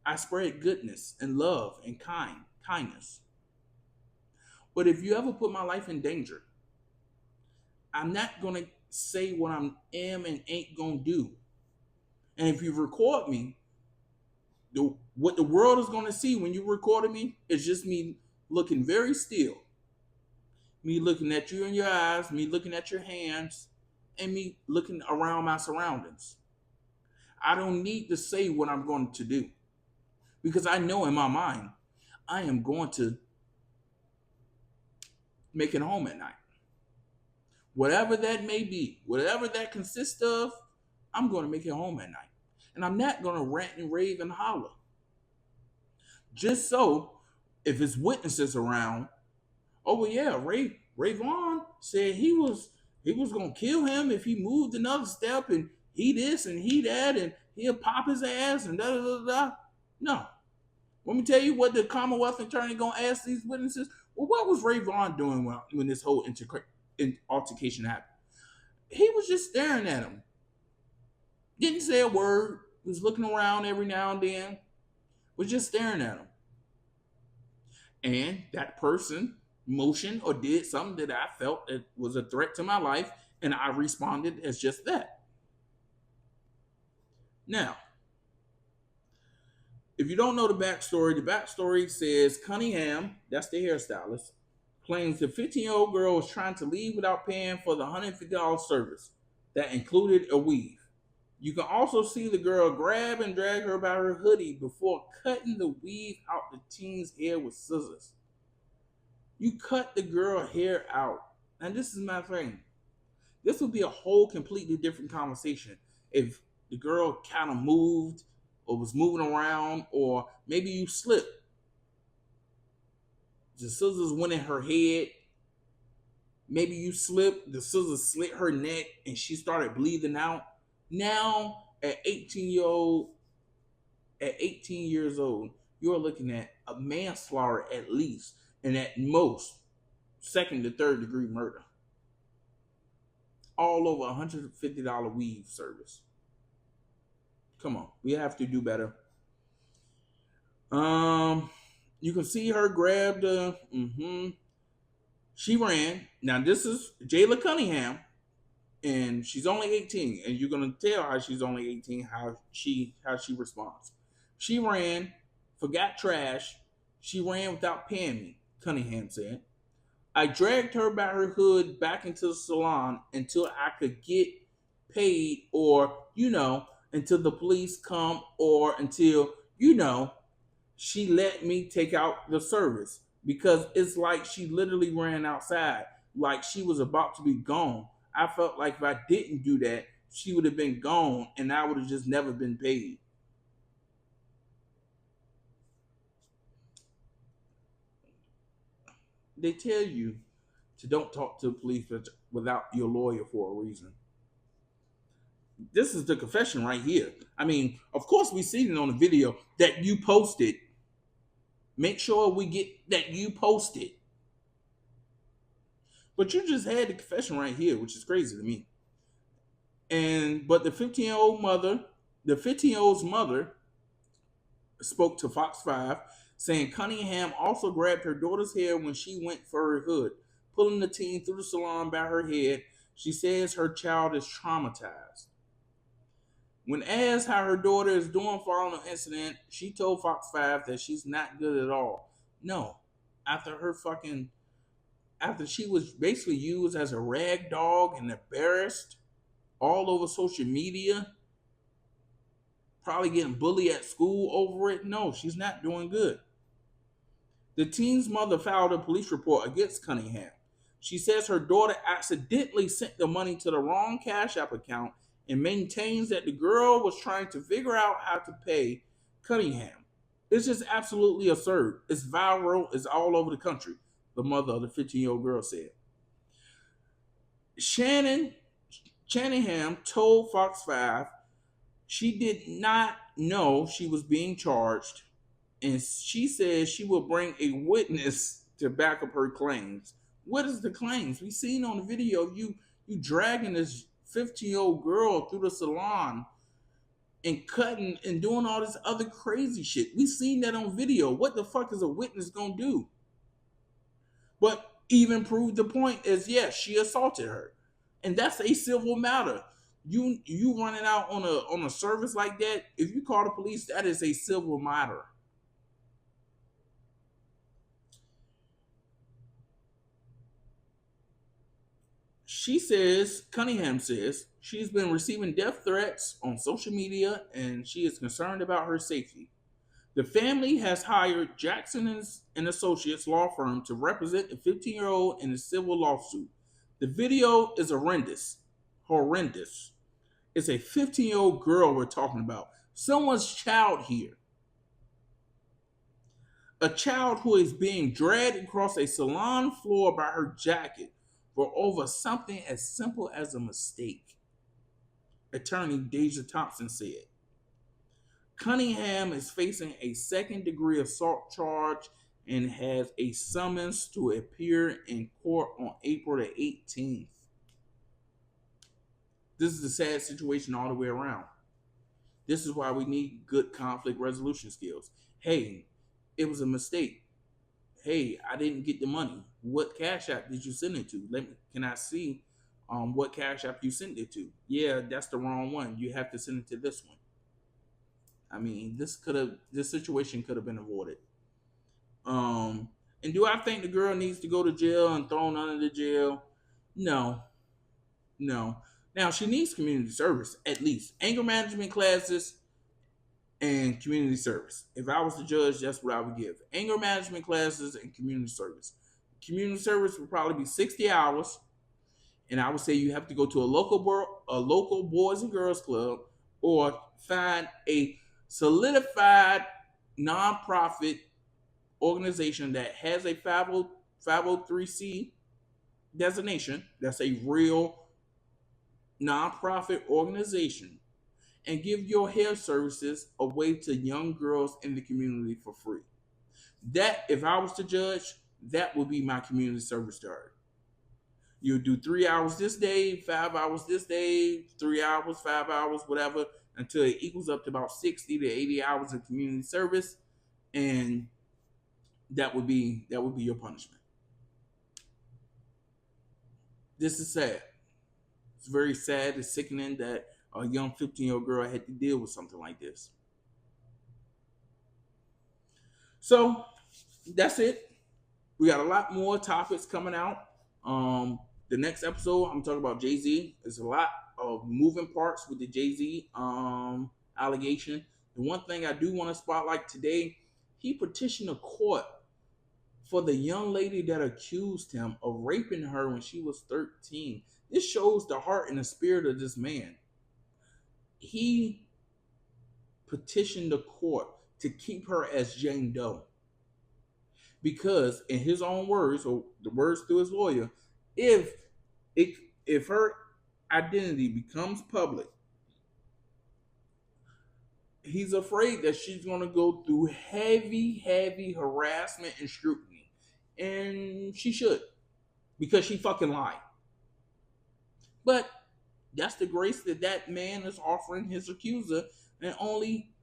I spread goodness and love and kindness. But if you ever put my life in danger, I'm not going to say what I am and ain't going to do. And if you record me, what the world is going to see when you recorded me is just me looking very still, Me looking at you in your eyes, me looking at your hands, and me looking around my surroundings. I don't need to say what I'm going to do because I know in my mind I am going to make it home at night. Whatever that may be, whatever that consists of, I'm going to make it home at night. And I'm not going to rant and rave and holler. Just so if it's witnesses around, oh well, yeah, Ray Vaughan said he was gonna kill him if he moved another step, and he this and he that, and he'll pop his ass and da da da da. No, let me tell you what the Commonwealth attorney gonna ask these witnesses. Well, what was Ray Vaughan doing when this whole altercation happened? He was just staring at him, didn't say a word, was looking around every now and then, was just staring at him. And that person motioned or did something that I felt that was a threat to my life, and I responded as just that. Now, if you don't know the backstory says Cunningham, that's the hairstylist, claims the 15-year-old girl was trying to leave without paying for the $150 service that included a weave. You can also see the girl grab and drag her by her hoodie before cutting the weave out the teen's hair with scissors. You cut the girl hair out. And this is my thing. This would be a whole completely different conversation if the girl kind of moved or was moving around, or maybe you slipped. The scissors went in her head. Maybe you slipped, the scissors slit her neck, and she started bleeding out. Now, at 18 years old, you're looking at a manslaughter at least, and at most, second to third degree murder. All over $150 weave service. Come on, we have to do better. You can see her grab the. She ran. Now this is Jayla Cunningham, and she's only 18, and you're gonna tell how she's only 18 how she responds. She ran, forgot trash. She ran without paying me. Cunningham said. I dragged her by her hood back into the salon until I could get paid, or, until the police come, or until, she let me take out the service. Because it's like she literally ran outside, like she was about to be gone. I felt like if I didn't do that, she would have been gone and I would have just never been paid. They tell you to don't talk to the police without your lawyer for a reason. This is the confession right here. I mean, of course, we seen it on the video that you posted. Make sure we get that you posted. But you just had the confession right here, which is crazy to me. But the 15-year-old's mother spoke to Fox 5, saying Cunningham also grabbed her daughter's hair when she went for her hood, pulling the teen through the salon by her head. She says her child is traumatized. When asked how her daughter is doing following the incident, she told Fox 5 that she's not good at all. No, after she was basically used as a rag dog and embarrassed all over social media, probably getting bullied at school over it. No, she's not doing good. The teen's mother filed a police report against Cunningham. She says her daughter accidentally sent the money to the wrong Cash App account and maintains that the girl was trying to figure out how to pay Cunningham. It's just absolutely absurd. It's viral. It's all over the country, the mother of the 15-year-old girl said. Shannon told Fox 5 she did not know she was being charged, and she says she will bring a witness to back up her claims. What is the claims? We seen on the video you dragging this 15-year-old girl through the salon and cutting and doing all this other crazy shit. We seen that on video. What the fuck is a witness gonna do? But even proved the point is, yes, she assaulted her, and that's a civil matter. You running out on a service like that, if you call the police, that is a civil matter. Cunningham says, she's been receiving death threats on social media and she is concerned about her safety. The family has hired Jackson and Associates law firm to represent the 15-year-old in a civil lawsuit. The video is horrendous. Horrendous. It's a 15-year-old girl we're talking about. Someone's child here. A child who is being dragged across a salon floor by her jacket for over something as simple as a mistake, attorney Deja Thompson said. Cunningham is facing a second-degree assault charge and has a summons to appear in court on April the 18th. This is a sad situation all the way around. This is why we need good conflict resolution skills. Hey, it was a mistake. Hey, I didn't get the money. What cash app did you send it to? Can I see what cash app you sent it to? Yeah, that's the wrong one. You have to send it to this one. I mean, this situation could have been avoided. And do I think the girl needs to go to jail and thrown under the jail? No, no. Now she needs community service at least, anger management classes and community service. If I was the judge, that's what I would give: anger management classes and community service. Community service would probably be 60 hours, and I would say you have to go to a local boys and girls club, or find a solidified nonprofit organization that has a 503c designation. That's a real nonprofit organization, and give your hair services away to young girls in the community for free. That, if I was to judge, that would be my community service to her. You do 3 hours this day, 5 hours this day, 3 hours, 5 hours, whatever, until it equals up to about 60 to 80 hours of community service, and that would be your punishment. This is sad. It's very sad. It's sickening that a young 15-year-old girl had to deal with something like this. So that's it. We got a lot more topics coming out. The next episode, I'm talking about Jay-Z. There's a lot of moving parts with the Jay-Z allegation. The one thing I do want to spotlight today, he petitioned a court for the young lady that accused him of raping her when she was 13. This shows the heart and the spirit of this man. He petitioned the court to keep her as Jane Doe. Because in his own words, or the words through his lawyer, if her identity becomes public, he's afraid that she's going to go through heavy harassment and scrutiny. And she should, because she fucking lied. But that's the grace that man is offering his accuser, and only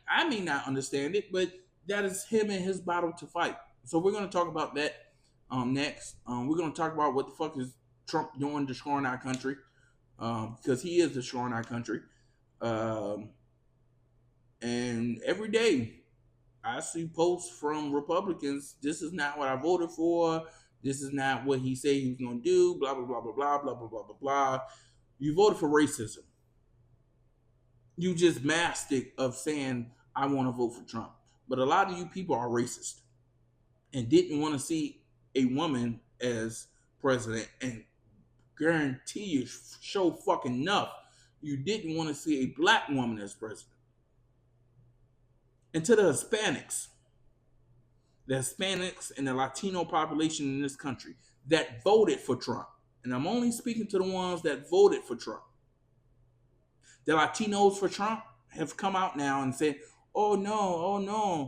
I may not understand it, but that is him and his battle to fight. So we're going to talk about that next. We're going to talk about what the fuck is Trump doing, destroying our country, because he is destroying our country. And every day I see posts from Republicans. This is not what I voted for. This is not what he said he was going to do. Blah blah blah blah blah blah blah blah blah blah. You voted for racism. You just masked it of saying I want to vote for Trump. But a lot of you people are racist and didn't want to see a woman as president, and guarantee you, show fucking enough, you didn't want to see a black woman as president. And to the Hispanics and the Latino population in this country that voted for Trump, and I'm only speaking to the ones that voted for Trump. The Latinos for Trump have come out now and said, oh no,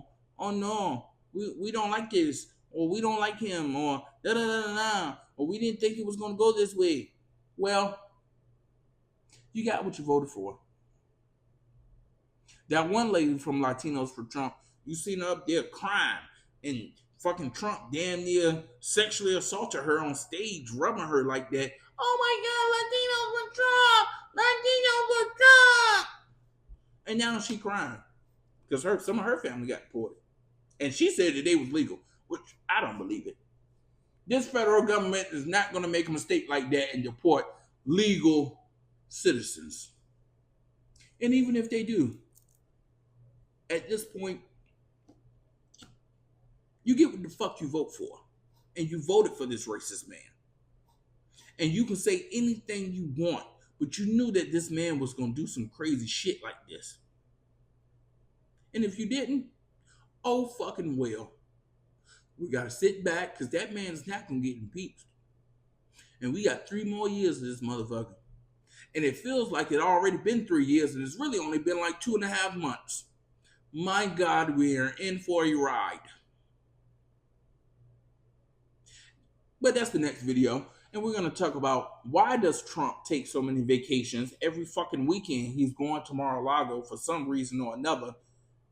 we don't like this, or we don't like him, or da da da da, or we didn't think it was going to go this way. Well, you got what you voted for. That one lady from Latinos for Trump, you seen her up there crying, and fucking Trump damn near sexually assaulted her on stage, rubbing her like that. Oh my God, Latinos for Trump! Latinos for Trump! And now she crying because some of her family got deported, and she said that they was legal, which I don't believe it. This federal government is not going to make a mistake like that and deport legal citizens. And even if they do, at this point, you get what the fuck you vote for. And you voted for this racist man. And you can say anything you want, but you knew that this man was going to do some crazy shit like this. And if you didn't, oh fucking well. We got to sit back because that man's not going to get impeached. And we got 3 more years of this motherfucker. And it feels like it already been 3 years, and it's really only been like 2.5 months. My God, we are in for a ride. But that's the next video. And we're going to talk about why does Trump take so many vacations every fucking weekend. He's going to Mar-a-Lago for some reason or another.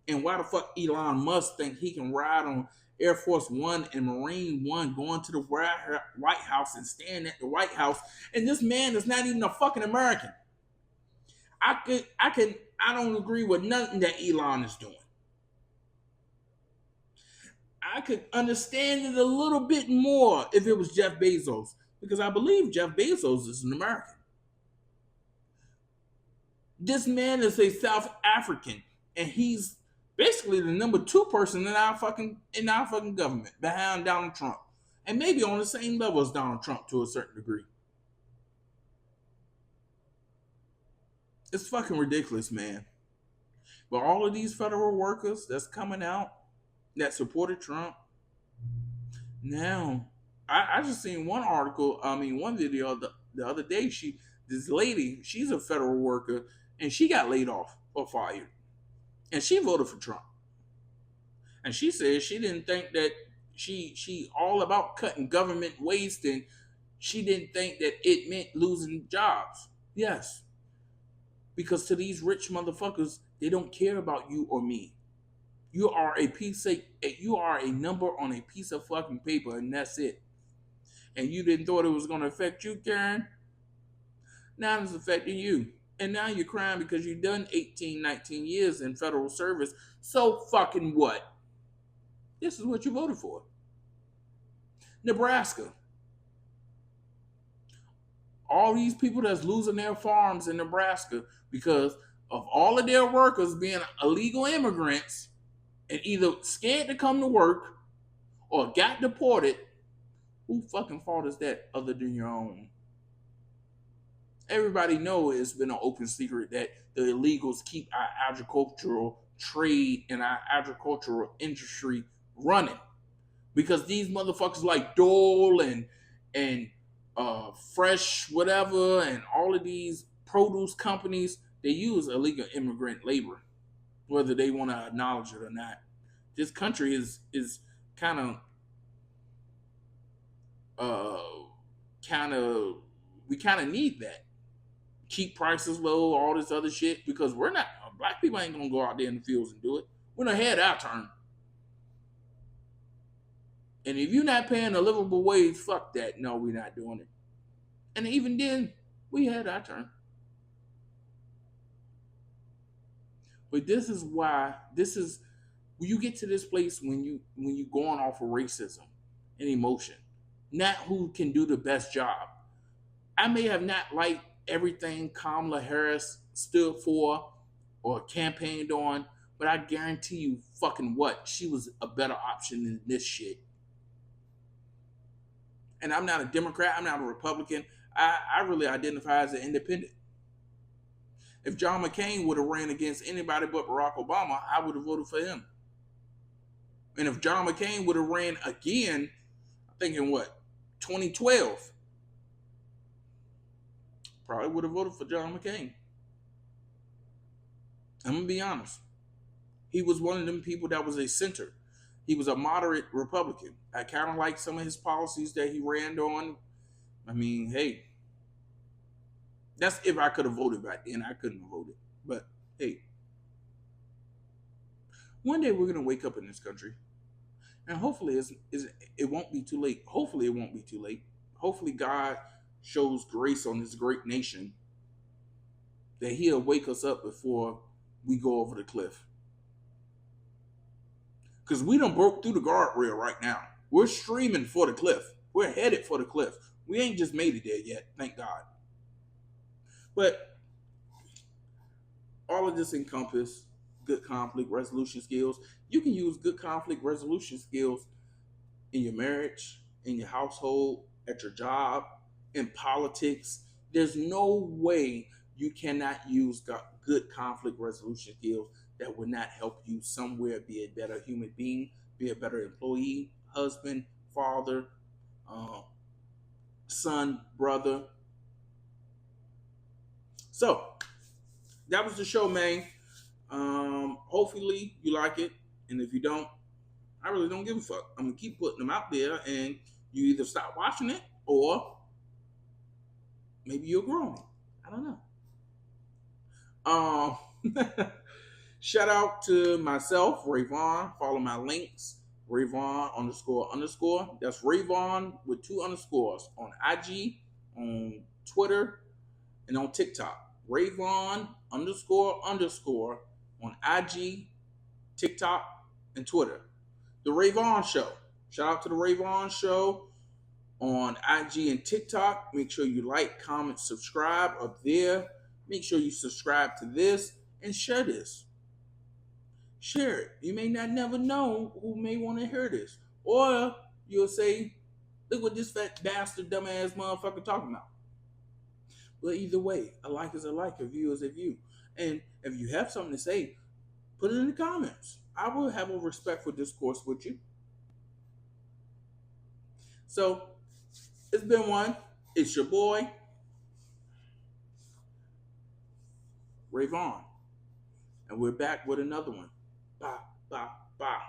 And why the fuck Elon Musk think he can ride on Air Force One and Marine One going to the White House and stand at the White House. And this man is not even a fucking American. I don't agree with nothing that Elon is doing. I could understand it a little bit more if it was Jeff Bezos, because I believe Jeff Bezos is an American. This man is a South African, and he's basically the number 2 person in our fucking government behind Donald Trump, and maybe on the same level as Donald Trump to a certain degree. It's fucking ridiculous, man. But all of these federal workers that's coming out that supported Trump, now I just seen one video the other day. This lady, she's a federal worker, and she got laid off or fired, and she voted for Trump. And she said she didn't think that she all about cutting government waste, and she didn't think that it meant losing jobs. Yes, because to these rich motherfuckers, they don't care about you or me. You are a number on a piece of fucking paper, and that's it. And you didn't thought it was going to affect you, Karen? Now it's affecting you. And now you're crying because you've done 18, 19 years in federal service. So fucking what? This is what you voted for. Nebraska. All these people that's losing their farms in Nebraska because of all of their workers being illegal immigrants and either scared to come to work or got deported. Who fucking fault is that other than your own? Everybody knows it's been an open secret that the illegals keep our agricultural trade and our agricultural industry running. Because these motherfuckers like Dole and Fresh whatever and all of these produce companies, they use illegal immigrant labor, whether they want to acknowledge it or not. This country is kind of we kind of need that. Keep prices low, all this other shit, because black people ain't gonna go out there in the fields and do it. We're gonna have our turn. And if you're not paying a livable wage, fuck that. No, we're not doing it. And even then, we had our turn. But this is when you get to this place when you going off of racism and emotion, not who can do the best job. I may have not liked everything Kamala Harris stood for or campaigned on, but I guarantee you fucking what, she was a better option than this shit. And I'm not a Democrat, I'm not a Republican. I really identify as an independent. If John McCain would have ran against anybody but Barack Obama, I would have voted for him. And if John McCain would have ran again, I think in 2012, probably would have voted for John McCain. I'm going to be honest. He was one of them people that was a center. He was a moderate Republican. I kind of like some of his policies that he ran on. I mean, hey, that's if I could have voted back then. I couldn't have voted. But hey, one day we're going to wake up in this country. And hopefully it won't be too late. Hopefully it won't be too late. Hopefully God shows grace on this great nation that he'll wake us up before we go over the cliff. Because we done broke through the guardrail right now. We're streaming for the cliff. We're headed for the cliff. We ain't just made it there yet, thank God. But all of this encompass good conflict resolution skills. You can use good conflict resolution skills in your marriage, in your household, at your job, in politics. There's no way you cannot use good conflict resolution skills that will not help you somewhere be a better human being, be a better employee, husband, father, uh, son, brother. So that was the show, man. Hopefully you like it, and if you don't, I really don't give a fuck. I'm gonna keep putting them out there, and you either stop watching it or maybe you'll grow me. I don't know. Um, shout out to myself, Ray Vaughan. Follow my links, Ray Vaughan __. That's Ray Vaughan with 2 underscores on IG, on Twitter, and on TikTok. Ray Vaughan ___ on IG, TikTok, and Twitter. The Ray Vaughan Show. Shout out to the Ray Vaughan Show on IG and TikTok. Make sure you like, comment, subscribe up there. Make sure you subscribe to this and share this. Share it. You may not never know who may want to hear this. Or you'll say, look what this fat bastard dumbass motherfucker talking about. But either way, a like is a like, a view is a view. And if you have something to say, put it in the comments. I will have a respectful discourse with you. So it's been one. It's your boy, Ray Vaughan. And we're back with another one. Bye, bye, bye.